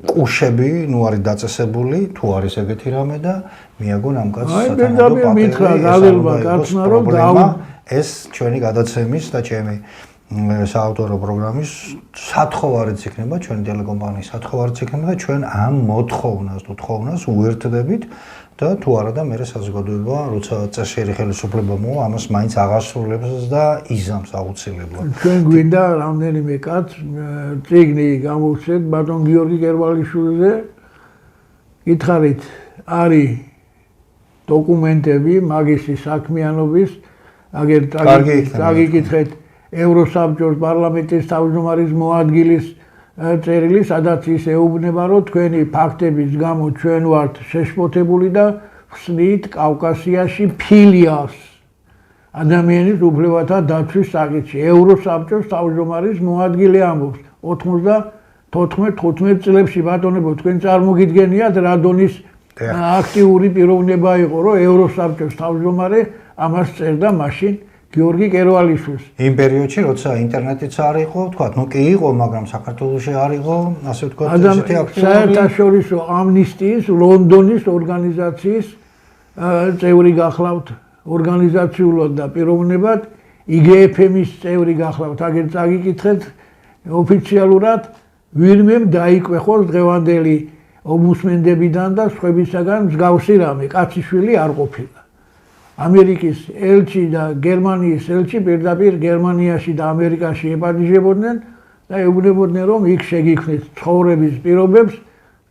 [SPEAKER 2] კუშები, ნუ არის დაწესებული, თუ არის ეგეთი რამე და მიაგონ ამ კაცს სათანადო პრობლემა ეს ჩვენი გადაცემის და ჩემი საავტორო პროგრამის სათხოვარიც იქნება ჩვენი ტელეკომპანიის სათხოვარიც იქნება და ჩვენ ამ მოთხოვნას თუ თხოვნას უერთდებით და თუ არა და მე საზოგადოება როცა წესიერი ხელისუფლება მოვა ამას მაინც აღასრულებს და იზამს აუცილებლად
[SPEAKER 1] ჩვენ გვინდა რამდენიმე კაცს წიგნი გამოვცეთ ბატონ გიორგი გერვალიშვილზე გითხარით არის დოკუმენტები მაგისტრის საქმიანობის აგერ წაგიკითხეთ ევროსაბჭოს პარლამენტის თავმჯდომარის მოადგილის წერილი, სადაც ის ეუბნება, რომ თქვენი ფაქტების გამო ჩვენ ვართ შეშფოთებული და ხსნით კავკასიაში ფილიალს ადამიანის უფლებათა დაცვის საკითხში. ევროსაბჭოს თავმჯდომარის მოადგილე ამბობს 90 14-15 წლებში ბატონებო თქვენ წარმოგიდგენიათ რა დონის აქტიური პიროვნება იყო, რომ ევროსაბჭოს თავმჯდომარე ამას წერდა მაშინ გიორგი კერვალიშვილს.
[SPEAKER 2] იმ პერიოდში, როცა ინტერნეტიც არ იყო, თქვათ, კი იყო, მაგრამ საქართველოში არ იყო, ასე ვთქვათ, ესეთი აქტიური
[SPEAKER 1] საერთაშორისო ამნისტიის ლონდონის ორგანიზაციის წევრი გახლავთ, ორგანიზაციულად და პიროვნებად, IGFM-ის წევრი გახლავთ, აგერ წაგიკითხეთ ოფიციალურად, ვინმემ დაიკვეხოს დღევანდელი ომუსმენდებიდან და სხვებისაგან მსგავსი რამე, კაციშვილი არ ყოფილა. ამერიკის ელჩი და გერმანიის ელჩი პირდაპირ გერმანიაში და ამერიკაში ებადიჟებოდნენ და ეუბნებოდნენ, რომ იქ შეგიქმნით ცხოვრების პირობებს,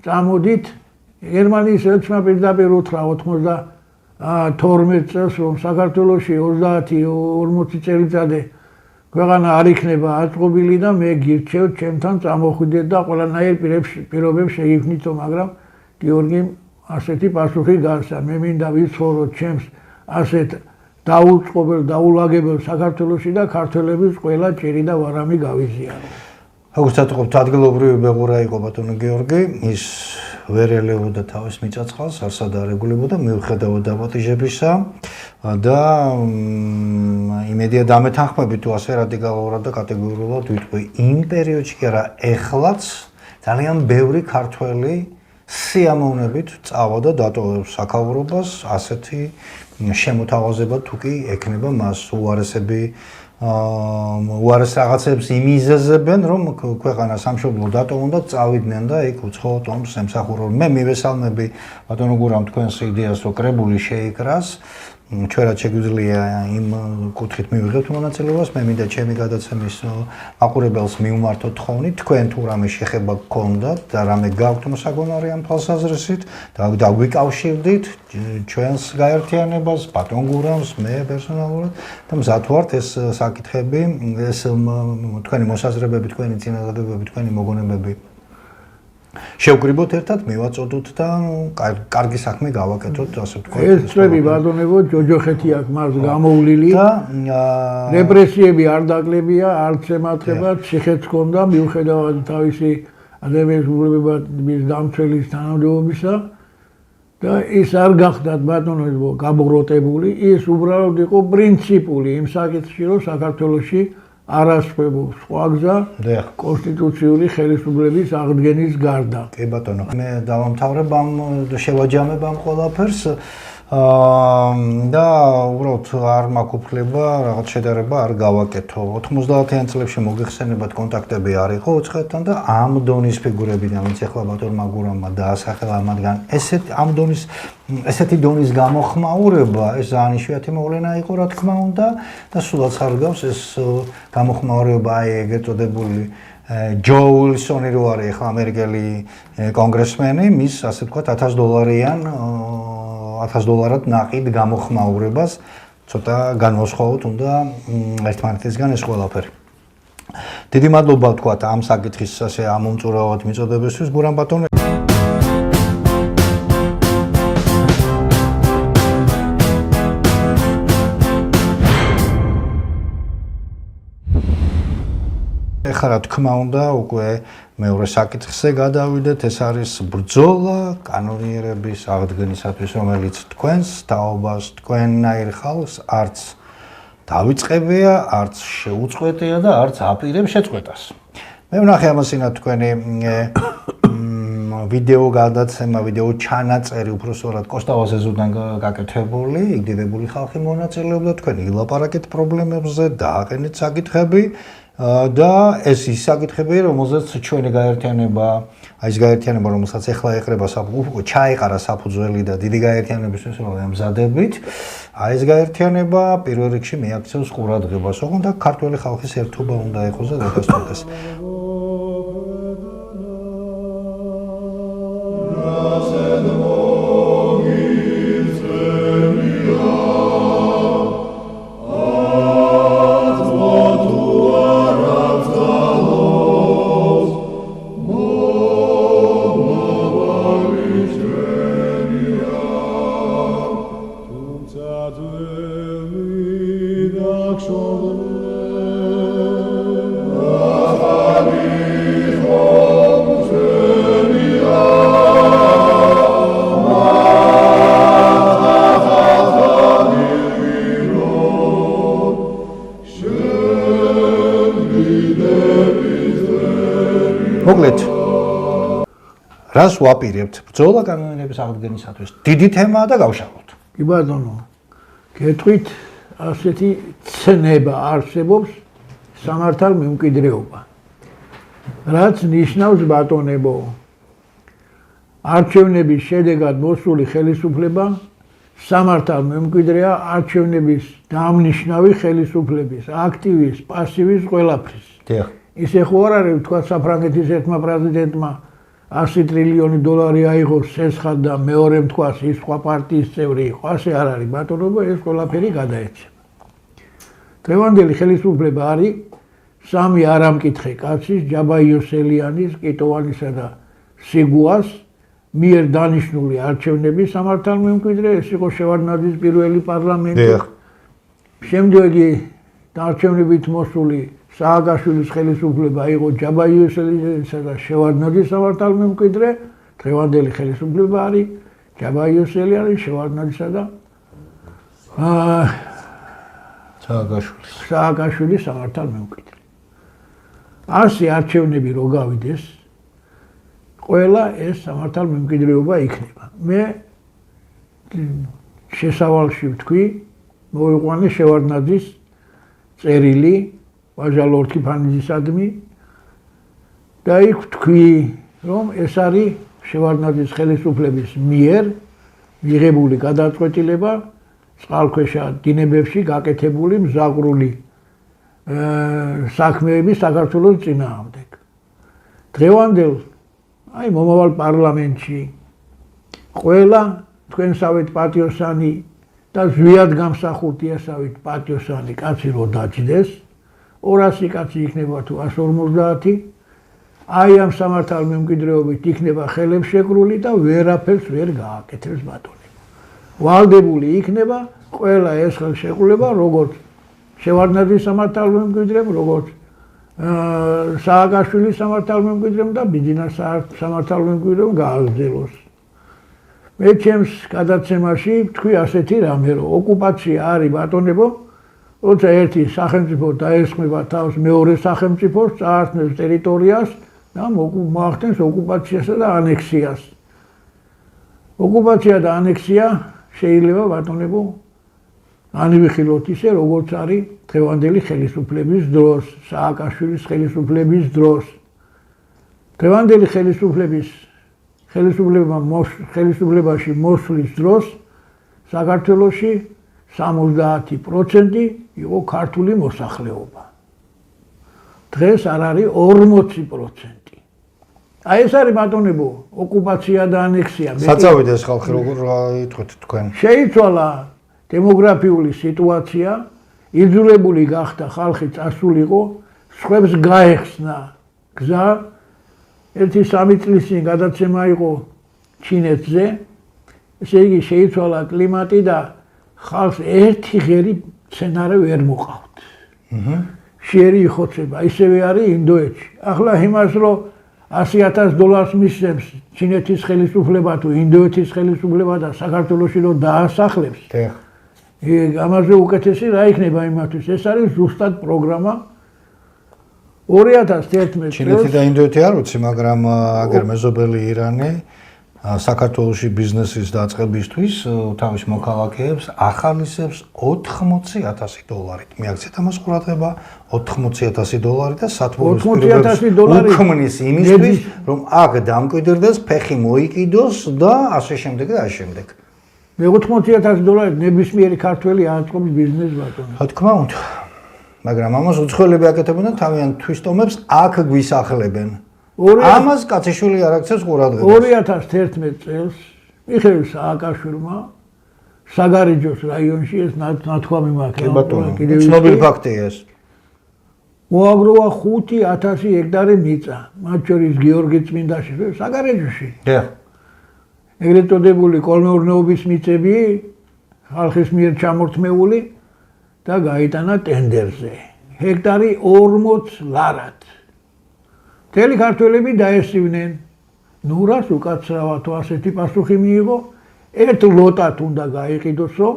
[SPEAKER 1] წამოდით. გერმანიის ელჩმა პირდაპირ უთხრა 92 წელს, რომ საქართველოში 30-40 წელიწადე ქვეყანა არ იქნება აწყობილი და მე გირჩევთ ჩემთან წამოხვიდეთ და ყველანაირ პირობებს შეგიქმნითო, მაგრამ გიორგიმ ასეთი პასუხი გასცა, მე მინდა ვიცხოვროთ ჩემს ასეთ დაუწყობელ დაულაგებელ საქართველოში და ქართველების ყველა ჭირი და ვარამი გავიზიარო.
[SPEAKER 2] აუცილებლად ადგილობრივი ბეღურა იყო ბატონო გიორგი, ის ვერ ელეოდა თავის მიწაწყალს, არსად არ ეგულებოდა, მიუხედავად დაპატიჟებისა და იმედია დამეთანხმებით თუ ასე რადიკალურად და კატეგორიულად ვიტყვი, იმ პერიოდში კი არა, ეხლაც ძალიან ბევრი ქართველი სიამოვნებით წავიდა დატოვებს საქაურობას, ასეთი შემოთავაზება თუ კი ექნება მას უარესები უარეს რაღაცებს იმიზეზებენ, რომ ქვეყანა სამშობლო დატოვონ და წავიდნენ და იქ უცხო ტომს ემსახურებენ. მე მივესალმები ბატონო გურამ თქვენს იდეას, რომ კრებული შეიკრას. ჩვენაც შეგვიძლია იმ კუთხით მივიღებთ მონაწილეობას. მე მინდა ჩემი გადაცემის მაყურებელს მივმართოთ თხოვნით, თქვენ თუ რამე შეხება გქონდათ და რამე გაქვთ მოსაგონარი ამ თვალსაზრისით და დაგვიკავშირდით ჩვენს გაერთიანებას, ბატონ გურამს, მე პერსონალურად და მზად ვართ ეს საკითხები, ეს თქვენი მოსაზრებები, თქვენი წინადადებები, თქვენი მოგონებები შევკრიბოთ ერთად, მივაწოდოთ და კარგი საქმე გავაკეთოთ, ასე ვთქვათ.
[SPEAKER 1] ეს წლები ბატონებო ჯოჯოხეთი აქვს მას გამოვლილი და რეპრესიები არ დაკლებია, არც ემატება, ციხეც ჰქონდა, მიუხედავად თავისი ადამიანის უფლებების დამცველის თანამდებობისა და ის არ გახდათ ბატონებო გაბოროტებული, ის უბრალოდ იყო პრინციპული იმ საკითხში, რომ საქართველოში არასწრებობს სხვა გზა კონსტიტუციური ხელისუფლების აღდგენის გარდა.
[SPEAKER 2] კი ბატონო, მე დავამთავრებ ამ შევაჯამებ ამ ყველაფერს და უბრალოდ არ მაქვს უფლება რაღაც შედარება არ გავაკეთო. 90-იან წლებში მოგეხსენებათ კონტაქტები არ იყო უცხოეთთან და ამ დონის ფიგურებიდან, ვინც ახლა ბატონმა გურამმა დაასახელა მათგან ესეთი დონის გამოხმაურება, ეს ძალიან იშვიათი მოვლენა იყო, რა თქმა უნდა, და სულაც არ გავს ეს გამოხმაურება აი ეგრეთ წოდებული ჯო უილსონი რო არის ახლა ამერიკელი კონგრესმენი, მის ასე ვთქვათ $1000-ად ნაყიდ გამოხმაურებას ცოტა განვასხვაოთ უნდა ერთმანეთისგან ეს ყველაფერი. დიდი მადლობა ვთქვათ ამ საკითხის ასე ამომწურავად მიწოდებისთვის გურამ ბატონო. ეხლა რა თქმა უნდა უკვე მეორე საკითხზე გადავიდეთ, ეს არის ბრძოლა კანონიერების აღდგენისათვის, რომელიც თქვენს თაობას, თქვენნაირ ხალხს არც დავიწყებია, არც შეუწყვეტია და არც აპირებს შეწყვეტას. მე ვნახე ამასინათ თქვენი ვიდეო გადაცემა, ვიდეო ჩანაწერი უბრალოდ კოსტა ვაზეზუდან გაკეთებული, იგდიდებული ხალხი მონაწილეობდა, თქვენი ილაპარაკეთ პრობლემებზე, დააყენეთ საკითხები. და ეს ის საკითხები, რომელზეც ჩვენი გაერთიანება, აი ეს გაერთიანება, რომელსაც ახლა ეყრება ჩაეყარა საფუძველი და დიდი გაერთიანებისთვის რომ ემზადებით, აი ეს გაერთიანება პირველ რიგში მიაქცევს ყურადღებას, ოღონდ და ქართველი ხალხის ერთობა უნდა იყოს და დაგასწრდეს.
[SPEAKER 3] Oh
[SPEAKER 2] მოკლედ რას ვაპირებთ ბრძოლა კანონების აღდგენისათვის? დიდი თემაა და გავშალოთ.
[SPEAKER 1] კი ბატონო, გეტყვით ასეთი ცნება არსებობს სამართალ მემკვიდრეობა. რაც ნიშნავს ბატონებო, არჩევნების შედეგად მოსული ხელისუფლება სამართალ მემკვიდრეა არჩევნების დამნიშნავი ხელისუფლების, აქტივის, პასივის ყველაფრის.
[SPEAKER 2] დიახ.
[SPEAKER 1] ისე ხო არ არის თქვა საფრანგეთის ერთმა პრეზიდენტმა 100 ტრილიონი დოლარი აიღო სესხად და მეორემ თქვას ის სხვა პარტიის წევრი იყო. ასე არ არის ბატონობა, ეს ყველაფერი გადაეცემა. დღევანდელი ხელისუფლება არის სამი არამკითხე კაცის, ჯაბა იოსელიანის, კიტოვანისა და სიგუას მიერ დანიშნული არჩევნები სამართალ მემკვიდრე, ეს იყო შევარდნაძის პირველი პარლამენტი. შემდეგი არჩევნებით მოსული სააკაშვილის ხელისუფლება იყო ჯაბა იოსელიანისა და შევარდნაძის სამართალ მემკვიდრე. დღევანდელი ხელისუფლება არის ჯაბა იოსელიანის, შევარდნაძისა და სააკაშვილის სამართალ მემკვიდრე. ასე არჩევნები რო გავიდეს, ყველა ეს სამართალ მემკვიდრეობა იქნება. მე შესავალში ვთქვი, მოვიყვანე შევარდნაძის წერილი ვაჟა ლორთქიფანიძისადმი და იქ ვთქვი, რომ ეს არის შევარდნაძის ხელისუფლების მიერ მიღებული გადაწყვეტილება წყალქვეშა დინებებში გაკეთებული მზაგრული საქმეების საქართველოს წინააღმდეგ. დღევანდელ მომავალ პარლამენტში ყველა თქვენსავით პატიოსანი და ზვიად გამსახურდიასავით პატიოსანი კაცი რო დაჯდეს, 200 კაცი იქნება თუ 150, აი ამ სამართალ მემკვიდრეობით იქნება ხელებს შეკრული და ვერაფერს ვერ გააკეთებს ბატონი. ვალდებული იქნება ყველა ეს ხელშეკრულება, როგორც შევარდნაძის სამართალ მემკვიდრემ, როგორც სააკაშვილის სამართალ მემკვიდრემ და ბიძინას სამართალ მემკვიდრემ გააგრძელოს. მე ჩემს გადაცემაში ვთქვი ასეთი რამე, რომ ოკუპაცია არის ბატონებო, როცა ერთი სახელმწიფო დაესხმება თავს მეორე სახელმწიფოს, წაართმევს ტერიტორიას და მოახდენს ოკუპაციასა და ანექსიას. ოკუპაცია და ანექსია შეიძლება ბატონებო ანივიხილოთ ისე, როგორც არის დღევანდელი ხელისუფლების დროს, სააკაშვილის ხელისუფლების დროს. დღევანდელი ხელისუფლებაში მოსვლის დროს საქართველოში 70% იყო ქართული მოსახლეობა. დღეს არ არის 40%. აი ეს არის ბატონებო, ოკუპაცია და ანექსია.
[SPEAKER 2] საწავიდა ეს ხალხი როგორ იტყვით თქვენ?
[SPEAKER 1] შეიცვალა დემოგრაფიული სიტუაცია, იძულებული გახდა ხალხი წასულიყო, სხვებს გაეხსნა გზა. ერთი 3 წლის წინ გადაცემა იყო ჩინეთზე, ესე იგი შეიცვალა კლიმატი და ხალხს ერთი ღერი სცენარე ვერ მოყავთ. შეერი იხოცება, ისევე არის ინდოეთში. ახლა იმას რომ $100,000 მისცემს ჩინეთის ხელისუფლება თუ ინდოეთის ხელისუფლება და საქართველოში რომ დაასახლებს. ამაზე უკეთესი რა იქნება იმათთვის? ეს არის ზუსტად პროგრამა 2011
[SPEAKER 2] ჩინეთი და ინდოეთი არ ვიცი, მაგრამ აგერ მეზობელი ირანი საქართველოში ბიზნესის დაწყებისთვის თავის მოქალაქეებს ახალისებს $80,000. მიაქციეთ ამას ყურადღება, $80,000 და სათბურის პირობებს უქმნის იმისთვის, რომ აქ დამკვიდრდეს, ფეხი მოიკიდოს და ასე შემდეგ და ასე შემდეგ.
[SPEAKER 1] მე $80,000 ნებისმიერი ქართველი აწყობს ბიზნესს ბატონო.
[SPEAKER 2] რა თქმა უნდა. მაგრამ ამას უცხოელები აკეთებენ და თავიანთ თვისტომებს აქ გვისახლებენ. ამას კაციშვილი არ აქცევს ყურადღებას.
[SPEAKER 1] 2011 წელს მიხეილ სააკაშვილმა საგარეჯოს რაიონში ეს ნათქვამი მაქვს.
[SPEAKER 2] კი ბატონო, ცნობილი ფაქტია ეს.
[SPEAKER 1] მოაგროვა 5,000 ჰექტარი მიწა, მათ შორის გიორგი წმინდაში, საგარეჯოში. ეგრეთ წოდებული კოლმეურნეობის მიწები ხალხის მიერ ჩამორთმეული და გაიტანა ტენდერზე. ჰექტარი 40 ლარად. მთელი ქართველები დაესივნენ. ნუ რას უკაცრავად ასეთი პასუხი მიიღო, ერთ ლოტად უნდა გაიყიდოსო,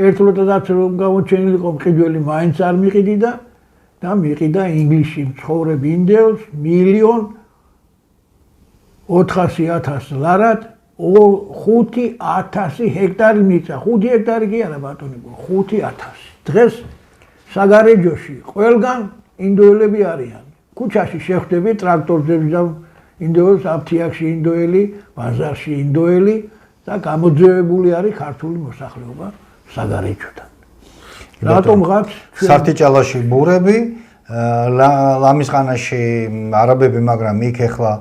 [SPEAKER 1] ერთ ლოტადაც რომ გამოჩენილიყო მყიდველი მაინც არ მიყიდიდა და მიყიდა ინგლისში მცხოვრებ ინდიელს 400,000 ლარად 5,000 ჰექტარი მიწა. 5 ჰექტარი კი არა ბატონებო, 5,000. დღეს საგარეჯოში ყველგან ინდოელები არიან. ქუჩაში შეხვდები ტრაქტორზე ინდოელს, აფთიაქში ინდოელი, ბაზარში ინდოელი და გამოძევებული არის ქართული მოსახლეობა საგარეჯოდან. რატომღაც
[SPEAKER 2] სართიჭალაში ბურები, ლამისყანაში არაბები, მაგრამ იქ ეხლა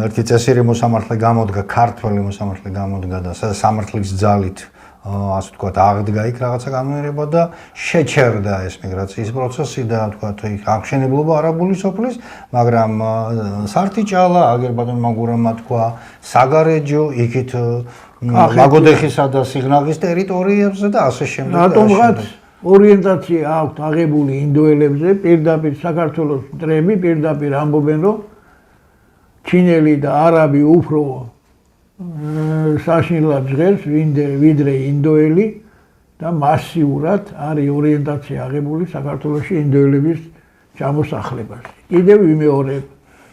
[SPEAKER 2] ერთი წესიერი მოსამართლე გამოდგა, ქართველი მოსამართლე გამოდგა და სამართლის ძალით ასე ვთქვათ, აღდგა იქ რაღაცა განმეორება და შეჩერდა ეს მიგრაციის პროცესი და ვთქვათ, იქ აღშენებლობა არაბული სოფლის, მაგრამ სართიჭალა, აგერ ბატონმა გურამმა თქვა, საგარეჯო, იქით ლაგოდეხისა და სიღნაღის ტერიტორიებზე და ასე შემდეგ.
[SPEAKER 1] რატომღაც ორიენტაცია აქვთ აღებული ინდოელებზე, პირდაპირ საქართველოს მტრები პირდაპირ ამბობენ, რომ ჩინელი და არაბი უფრო საშინლად ჟღერს ვიდრე ინდოელი და მასიურად არის ორიენტაცია აღებული საქართველოში ინდოელების ჩამოსახლებაში. კიდევ ვიმეორებ,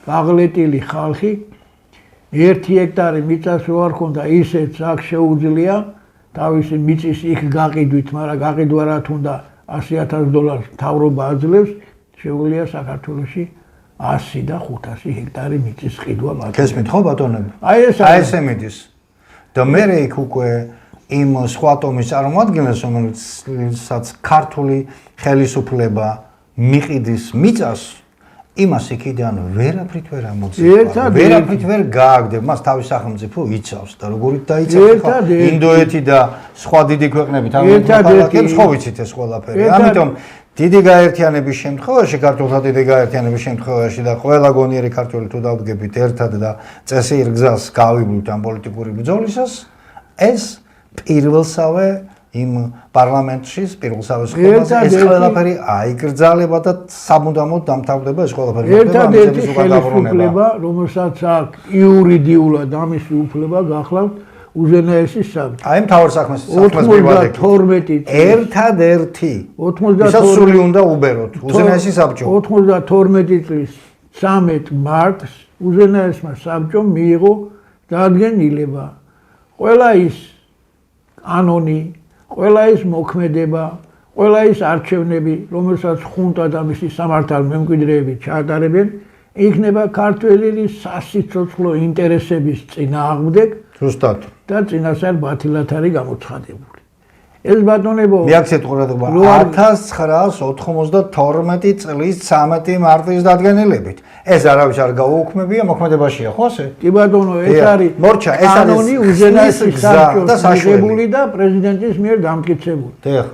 [SPEAKER 1] გაღლეტილი ხალხი 1 ჰექტარი მიწას რო არ ქონდა, ისეც აქ შეუძლია თავისი მიწის იქ გაყიდვით, მაგრამ გაყიდვა რა თუნდა $100,000 მთავრობა აძლევს, შეუძლია საქართველოში 100 და 500 ჰექტარი მიწის ყიდვა ბატონო.
[SPEAKER 2] გესმით ხო ბატონები?
[SPEAKER 1] აი
[SPEAKER 2] ესე მიდის. და მე იქ უკვე იმ სხვა ტომის წარმოადგენლებს, რომელსაც ქართული ხელისუფლება მიყიდის მიწას, იმას იქიდან ვერაფრით ვერ ამოწევს. ვერაფრით ვერ გააგდებ, მას თავის სახელმწიფო იცავს და როგორით დაიცავს ხა ინდოეთი და სხვა დიდი ქვეყნები თავის ქალაქებს ხო ვიცით ეს ყველაფერი. ამიტომ დიდი გაერთიანების შემთხვევაში, ქართულთა დიდი გაერთიანების შემთხვევაში და ყველა გონიერი ქართველი თუ დავდგებით ერთად და წესიერ გზას გავივლით ამ პოლიტიკური ბრძოლისას, ეს პირველსავე იმ პარლამენტში, პირველსავე სხდომაზე ეს ყველაფერი აიგრძალება და სამუდამოდ დამთავრდება ეს ყველაფერი.
[SPEAKER 1] ერთადერთი ხელისუფლება, რომელსაც აქვს იურიდიულად ამის უფლება გახლავთ უზენაესი საბჭო.
[SPEAKER 2] აი მთავარ საქმეს მივადექით.
[SPEAKER 1] 92
[SPEAKER 2] ერთადერთი. 92 სული უნდა უბეროთ. უზენაესი საბჭო.
[SPEAKER 1] 92 წლის 13 მარტს უზენაესმა საბჭომ მიიღო დადგენილება. ყველა ის კანონი, ყველა ის მოქმედება, ყველა ის არჩევნები, რომელსაც ხუნტა და მისი სამართალ მემკვიდრეები ჩაატარებენ, იქნება ქართველი სასიცოცხლო ინტერესების წინააღმდეგ
[SPEAKER 2] ზუსტად
[SPEAKER 1] და წინასწარ ბათილად არის გამოცხადებული. ეს ბატონებო,
[SPEAKER 2] მიაქციეთ ყურადღება 1992 წლის 13 მარტის დადგენილებით. ეს არავის არ გაუქმებია, მოქმედებაშია, ხო ასე?
[SPEAKER 1] კი ბატონო, ეს არის კანონი უზენაესი საბჭოს მიღებული და პრეზიდენტის მიერ დამტკიცებული.
[SPEAKER 2] დიახ.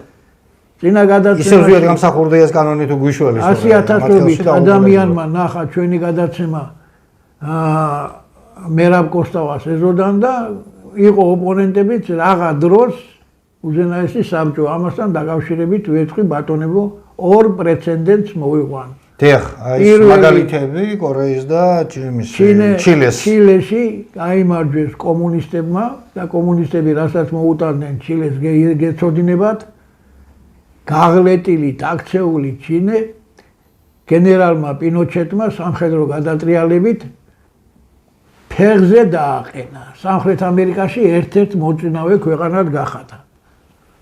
[SPEAKER 1] წინა გადაცემა
[SPEAKER 2] ისე ზუსტად გამსახურდა ეს კანონი თუ გვიშველის.
[SPEAKER 1] 100,000-ობით ადამიანმა ნახა ჩვენი გადაცემა მერაბ კოსტავას ეზოდან და იყო ოპონენტებიც რაღა დროს უზენაესი საბჭო ამასთან დაკავშირებით ვეთქვი ბატონებო ორ პრეცედენტს მოვიყვან.
[SPEAKER 2] დიახ, აი ეს მაგალითები კორეის და ჩილეს.
[SPEAKER 1] ჩილეში გაიმარჯვეს კომუნისტებმა და კომუნისტები რასაც მოუტანდნენ ჩილეს გეცოდინებათ გაღლეტილი აქცეული ჩინე გენერალმა პინოჩეტმა სამხედრო გადატრიალებით ფეხზე დააყენა. სამხრეთ ამერიკაში ერთ-ერთ მოწინავე ქვეყანად გახადა.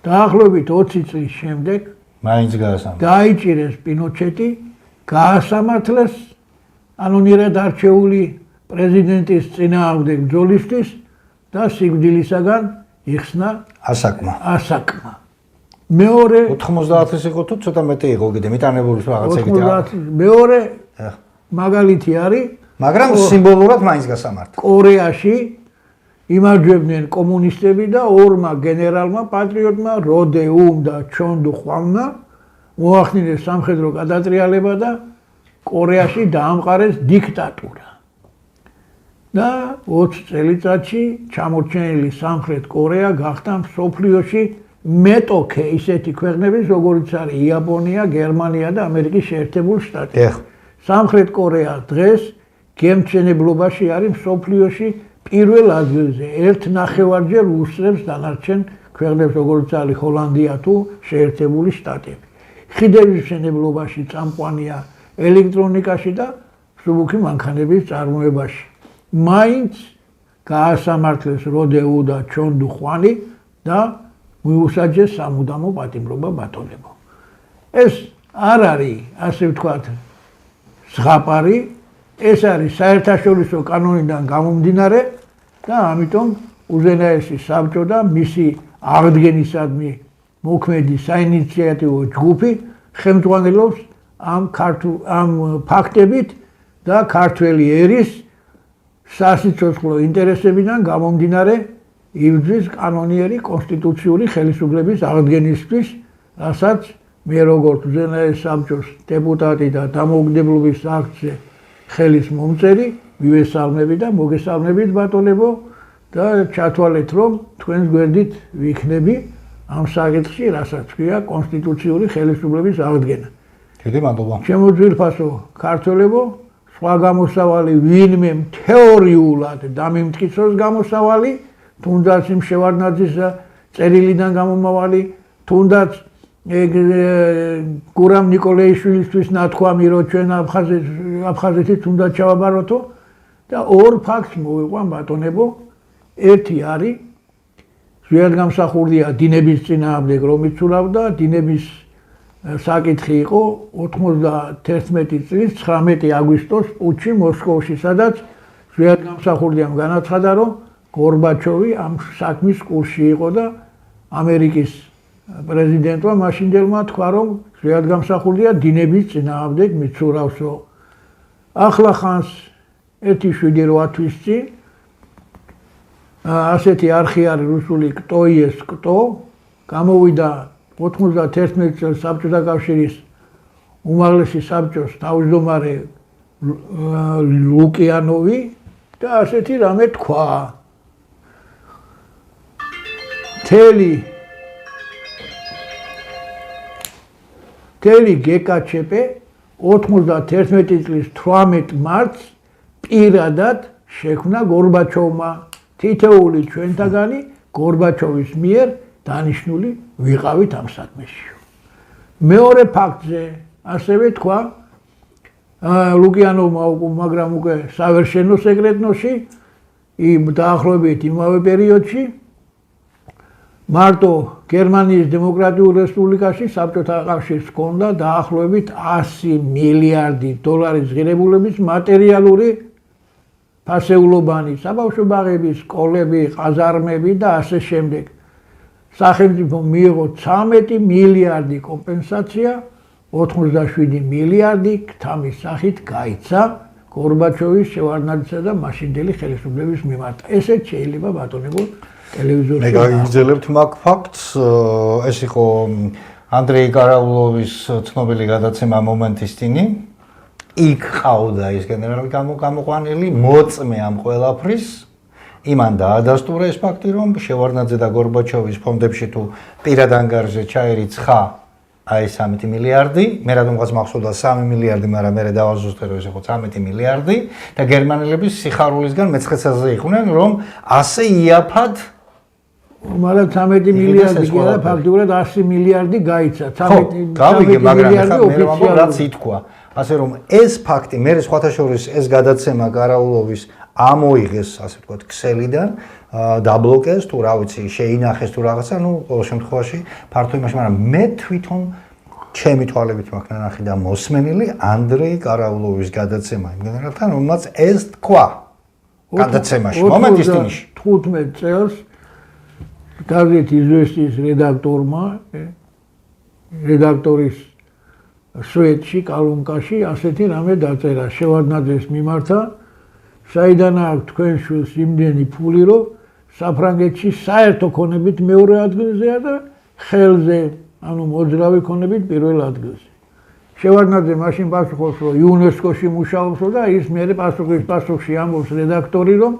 [SPEAKER 1] დაახლოებით 20 წლის შემდეგ
[SPEAKER 2] მაინც გაასამართლეს.
[SPEAKER 1] დაიჭირეს პინოჩეტი, გაასამართლეს ანონიერად არჩეული პრეზიდენტის წინააღმდეგ ბრძოლისთვის და სიკვდილისაგან იხსნა ასაკმა. მეორე
[SPEAKER 2] 90-ის იყო თუ ცოტა მეტი იყო კიდე მიტანებული რაღაცა კიდე.
[SPEAKER 1] მეორე მაგალითი არის,
[SPEAKER 2] მაგრამ სიმბოლურად მაინც გასამართლეს.
[SPEAKER 1] კორეაში იმარჯვებდნენ კომუნისტები და ორმა გენერალმა პატრიოტმა როდეუმ და ჩონდუ ხვამმა მოახდინეს სამხედრო გადატრიალება და კორეაში დაამყარეს დიქტატურა. და 20 წელიწადში ჩამორჩენილი სამხრეთ კორეა გახდა მსოფლიოში მეტოქე ისეთი ქვეყნების, როგორიც არის იაპონია, გერმანია და ამერიკის შეერთებული შტატები. სამხრეთ კორეა დღეს გემთმშენებლობაში არის მსოფლიოში პირველ ადგილზე, 1.5-ჯერ უსწრებს დანარჩენ ქვეყნებს, როგორიც არის ჰოლანდია თუ შეერთებული შტატები. ხიდების მშენებლობაში, წამყვანია ელექტრონიკაში და მსუბუქი მანქანების წარმოებაში. მაინც გაასამართლეს როდეუ და ჩონდუ ხვანი და მიუსაჯეს სამუდამო პატიმრობა ბატონებო. ეს არ არის, ასე ვთქვათ, ზღაპარი, ეს არის საერთაშორისო კანონიდან გამომდინარე და ამიტომ უზენაესი საბჭო და მისი აღდგენისადმი მოქმედი საინიციატივო ჯგუფი ხელმძღვანელობს ამ ფაქტებით და ქართველი ერის სასიცოცხლო ინტერესებიდან გამომდინარე იბრძვის კანონიერი კონსტიტუციური ხელისუფლების აღდგენისთვის, რასაც მე როგორც უზენაეს საბჭოს დეპუტატი და დამოუკიდებლობის აქტზე ხელის მომწერი მივესალმები და მოგესალმებით ბატონებო და ჩათვალეთ რომ თქვენს გვერდით ვიქნები ამ საკითხში, რასაც ქვია კონსტიტუციური ხელისუფლების აღდგენა.
[SPEAKER 2] დიდი მადლობა.
[SPEAKER 1] ჩემო ძვირფასო ქართველებო, სხვა გამოსავალი ვინმე თეორიულად დამიმტკიცოს გამოსავალი, თუნდაც იმ შევარდნაძის წერილიდან გამომავალი, თუნდაც გურამ ნიკოლეიშვილისთვის ნათქვამი, რომ ჩვენ აფხაზეთით უნდა ჩავაბაროთო და ორ ფაქტს მოვიყვან ბატონებო. ერთი არის ზვიადგამსახურდია დინების წინააღმდეგ რომ იცურავდა, დინების საკითხი იყო 91 წლის 19 აგვისტოს პუტჩი მოსკოვში, სადაც ზვიადგამსახურდიამ განაცხადა, რომ გორბაჩოვი ამ საქმის კურსში იყო და ამერიკის პრეზიდენტმა მაშინდელმა თქვა, რომ ზვიადგამსახურდია დინების წინააღმდეგ მიცურავსო. ახლა ხანს 1-7-8 თვის წინ ასეთი არხი არის რუსული „Кто есть кто“, გამოვიდა 91 წელს საბჭოთა კავშირის უმაღლესი საბჭოს თავმჯდომარე ლუკიანოვი და ასეთი რამე თქვა. მთელი GKČP 91 წლის 18 მარტს პირადად შექმნა გორბაჩოვმა. თითოეული ჩვენთაგანი გორბაჩოვის მიერ დანიშნული ვიყავით ამ საქმეში. მეორე ფაქტზე ასევე თქვა ლუკიანოვმა, მაგრამ უკვე სავერშენო სეკრეტნოში, დაახლოებით იმავე პერიოდში, მარტო გერმანიის დემოკრატიულ რესპუბლიკაში საბჭოთა კავშირს ჰქონდა დაახლოებით 100 მილიარდი დოლარის ღირებულების მატერიალური ფასეულობანი, საბავშვო ბაღები, სკოლები, ყაზარმები და ასე შემდეგ. სახელმწიფო მიიღო 13 მილიარდი კომპენსაცია, 87 მილიარდი ქთამის სახით გაიცა გორბაჩოვის, შევარდნაძისა და მაშინდელი ხელისუფლების მიმართ. ესეც შეიძლება ბატონებო ტელევიზორში.
[SPEAKER 2] მე გაგიგზელებთ მაგ ფაქტს, ეს იყო ანდრეი კარაულოვის ცნობილი გადაცემა მომენტის ტინი. იქ ყავდა ის გენერალი გამოყვანილი, მოწმე ამ ყველაფრის. იმან დაადასტურა ეს ფაქტი, რომ შევარდნაძე და გორბაჩოვის ფონდებში თუ პირად ანგარიშზე ჩაერიცხა აი 13 მილიარდი, მე რადგანაც მახსოვდა 3 მილიარდი, მაგრამ მე დავაზუსტე რომ ეს იყო 13 მილიარდი და გერმანელების სიხარულისგან მეცხრეცაზე იყვნენ, რომ ასე იაფად
[SPEAKER 1] მაგრამ 13 მილიარდი კი არა, ფაქტობრივად 100 მილიარდი გაიცა. 13
[SPEAKER 2] გავიგე, მაგრამ მე ვამბობ რაც ითქვა. ასე რომ ეს ფაქტი, მე სხვათა შორის ეს გადაცემა კარაულოვის ამოიღეს, ასე ვთქვათ, ქსელიდან, დაბლოკეს თუ რა ვიცი, შეინახეს თუ რაღაცა, ნუ ყოველ შემთხვევაში ფართო იმაში, მაგრამ მე თვითონ ჩემი თვალებით მაქვს ნანახი და მოსმენილი ანდრეი კარაულოვის გადაცემა იმ გენერალთან, რომელმაც ეს თქვა გადაცემაში, მომენტის ტინიში.
[SPEAKER 1] 15 წელს გაზეთ „იზვესტიის“ რედაქტორის შვედში, კალუნკაში ასეთი რამე დაწერა შევარდნაძეს მიმართა, საიდან აქვს თქვენ შვილს იმდენი ფული, რომ საფრანგეთში საერთო ქონებით მეორე ადგილზეა და ხელზე, ანუ მოძრავი ქონებით პირველ ადგილზე. შევარდნაძე მაშინ პასუხობს, რომ იუნესკოში მუშაობს და ის მერე პასუხში ამბობს რედაქტორი, რომ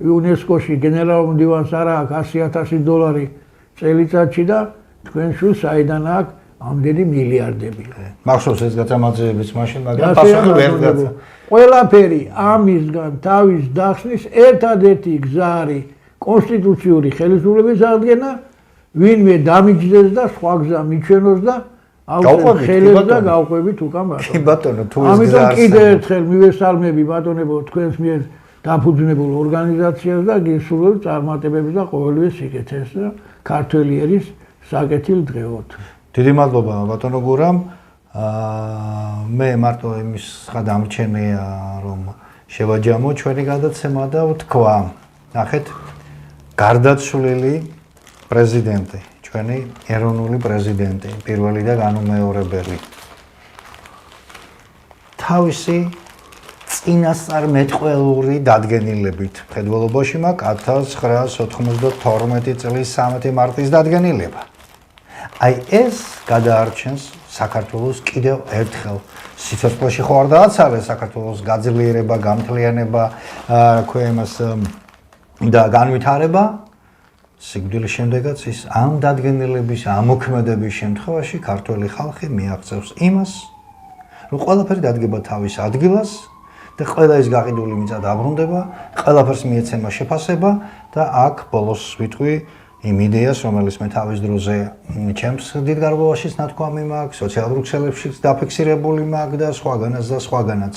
[SPEAKER 1] იუნესკოში გენერალურ მდივანს არ აქვს $100,000 წელიწადში და თქვენ შვილს საიდან აქვს ამდენი მილიარდები.
[SPEAKER 2] მახსოვს ეს გაწამაძეებიც მაშინ, მაგრამ პასუხი ვერ გაცა.
[SPEAKER 1] ყველაფერი ამისგან თავის დახსნის ერთადერთი გზა არის კონსტიტუციური ხელისუფლების აღდგენა, ვინმე დამიჯდეს და სხვა გზა მიჩვენოს და აუწევს ხელებს და გავყვებით უკან ბატონო.
[SPEAKER 2] კი ბატონო, თუ ეს გზა
[SPEAKER 1] ამიტომ კიდევ ერთხელ მივესალმები ბატონებო თქვენს მიერ დაფუძნებულ ორგანიზაციას და გისურვებს წარმატებებს და ყოველივე სიკეთეს და ქართველი ერის საკეთილ დღეოთ.
[SPEAKER 2] დიდი მადლობა ბატონო გურამ. მე მარტო იმის გადამრჩენია რომ შევაჯამო ჩვენი გადაცემა და ვთქვა. ნახეთ გარდაცვლილი პრეზიდენტი, ჩვენი ეროვნული პრეზიდენტი, პირველი და განუმეორებელი. თავისი წინასწარმეტყველური დადგენილებით მხედველობაში მაქვს 1992 წლის 13 მარტის დადგენილება. აი ეს გადაარჩენს საქართველოს კიდევ ერთხელ სიცოცხლეში ხო არ დააცალეს საქართველოს გაძლიერება, გამთლიანება, რა იმას და განვითარება. სიკვდილის შემდეგაც ის ამ დადგენილების, ამოქმედების შემთხვევაში ქართველი ხალხი მიაღწევს იმას, რომ ყველაფერი დადგება თავის ადგილას და ყველა ის გაყიდული მიწა დაბრუნდება, ყველაფერს მიეცემა შეფასება და აქ ბოლოს ვიტყვი იმ იდეას, რომელიც მე თავის დროზე ჩემს დიდ გარღვევაშიც ნათქვამი მაქვს, სოციალურ ქსელებშიც დაფიქსირებული მაქვს და სხვაგანაც.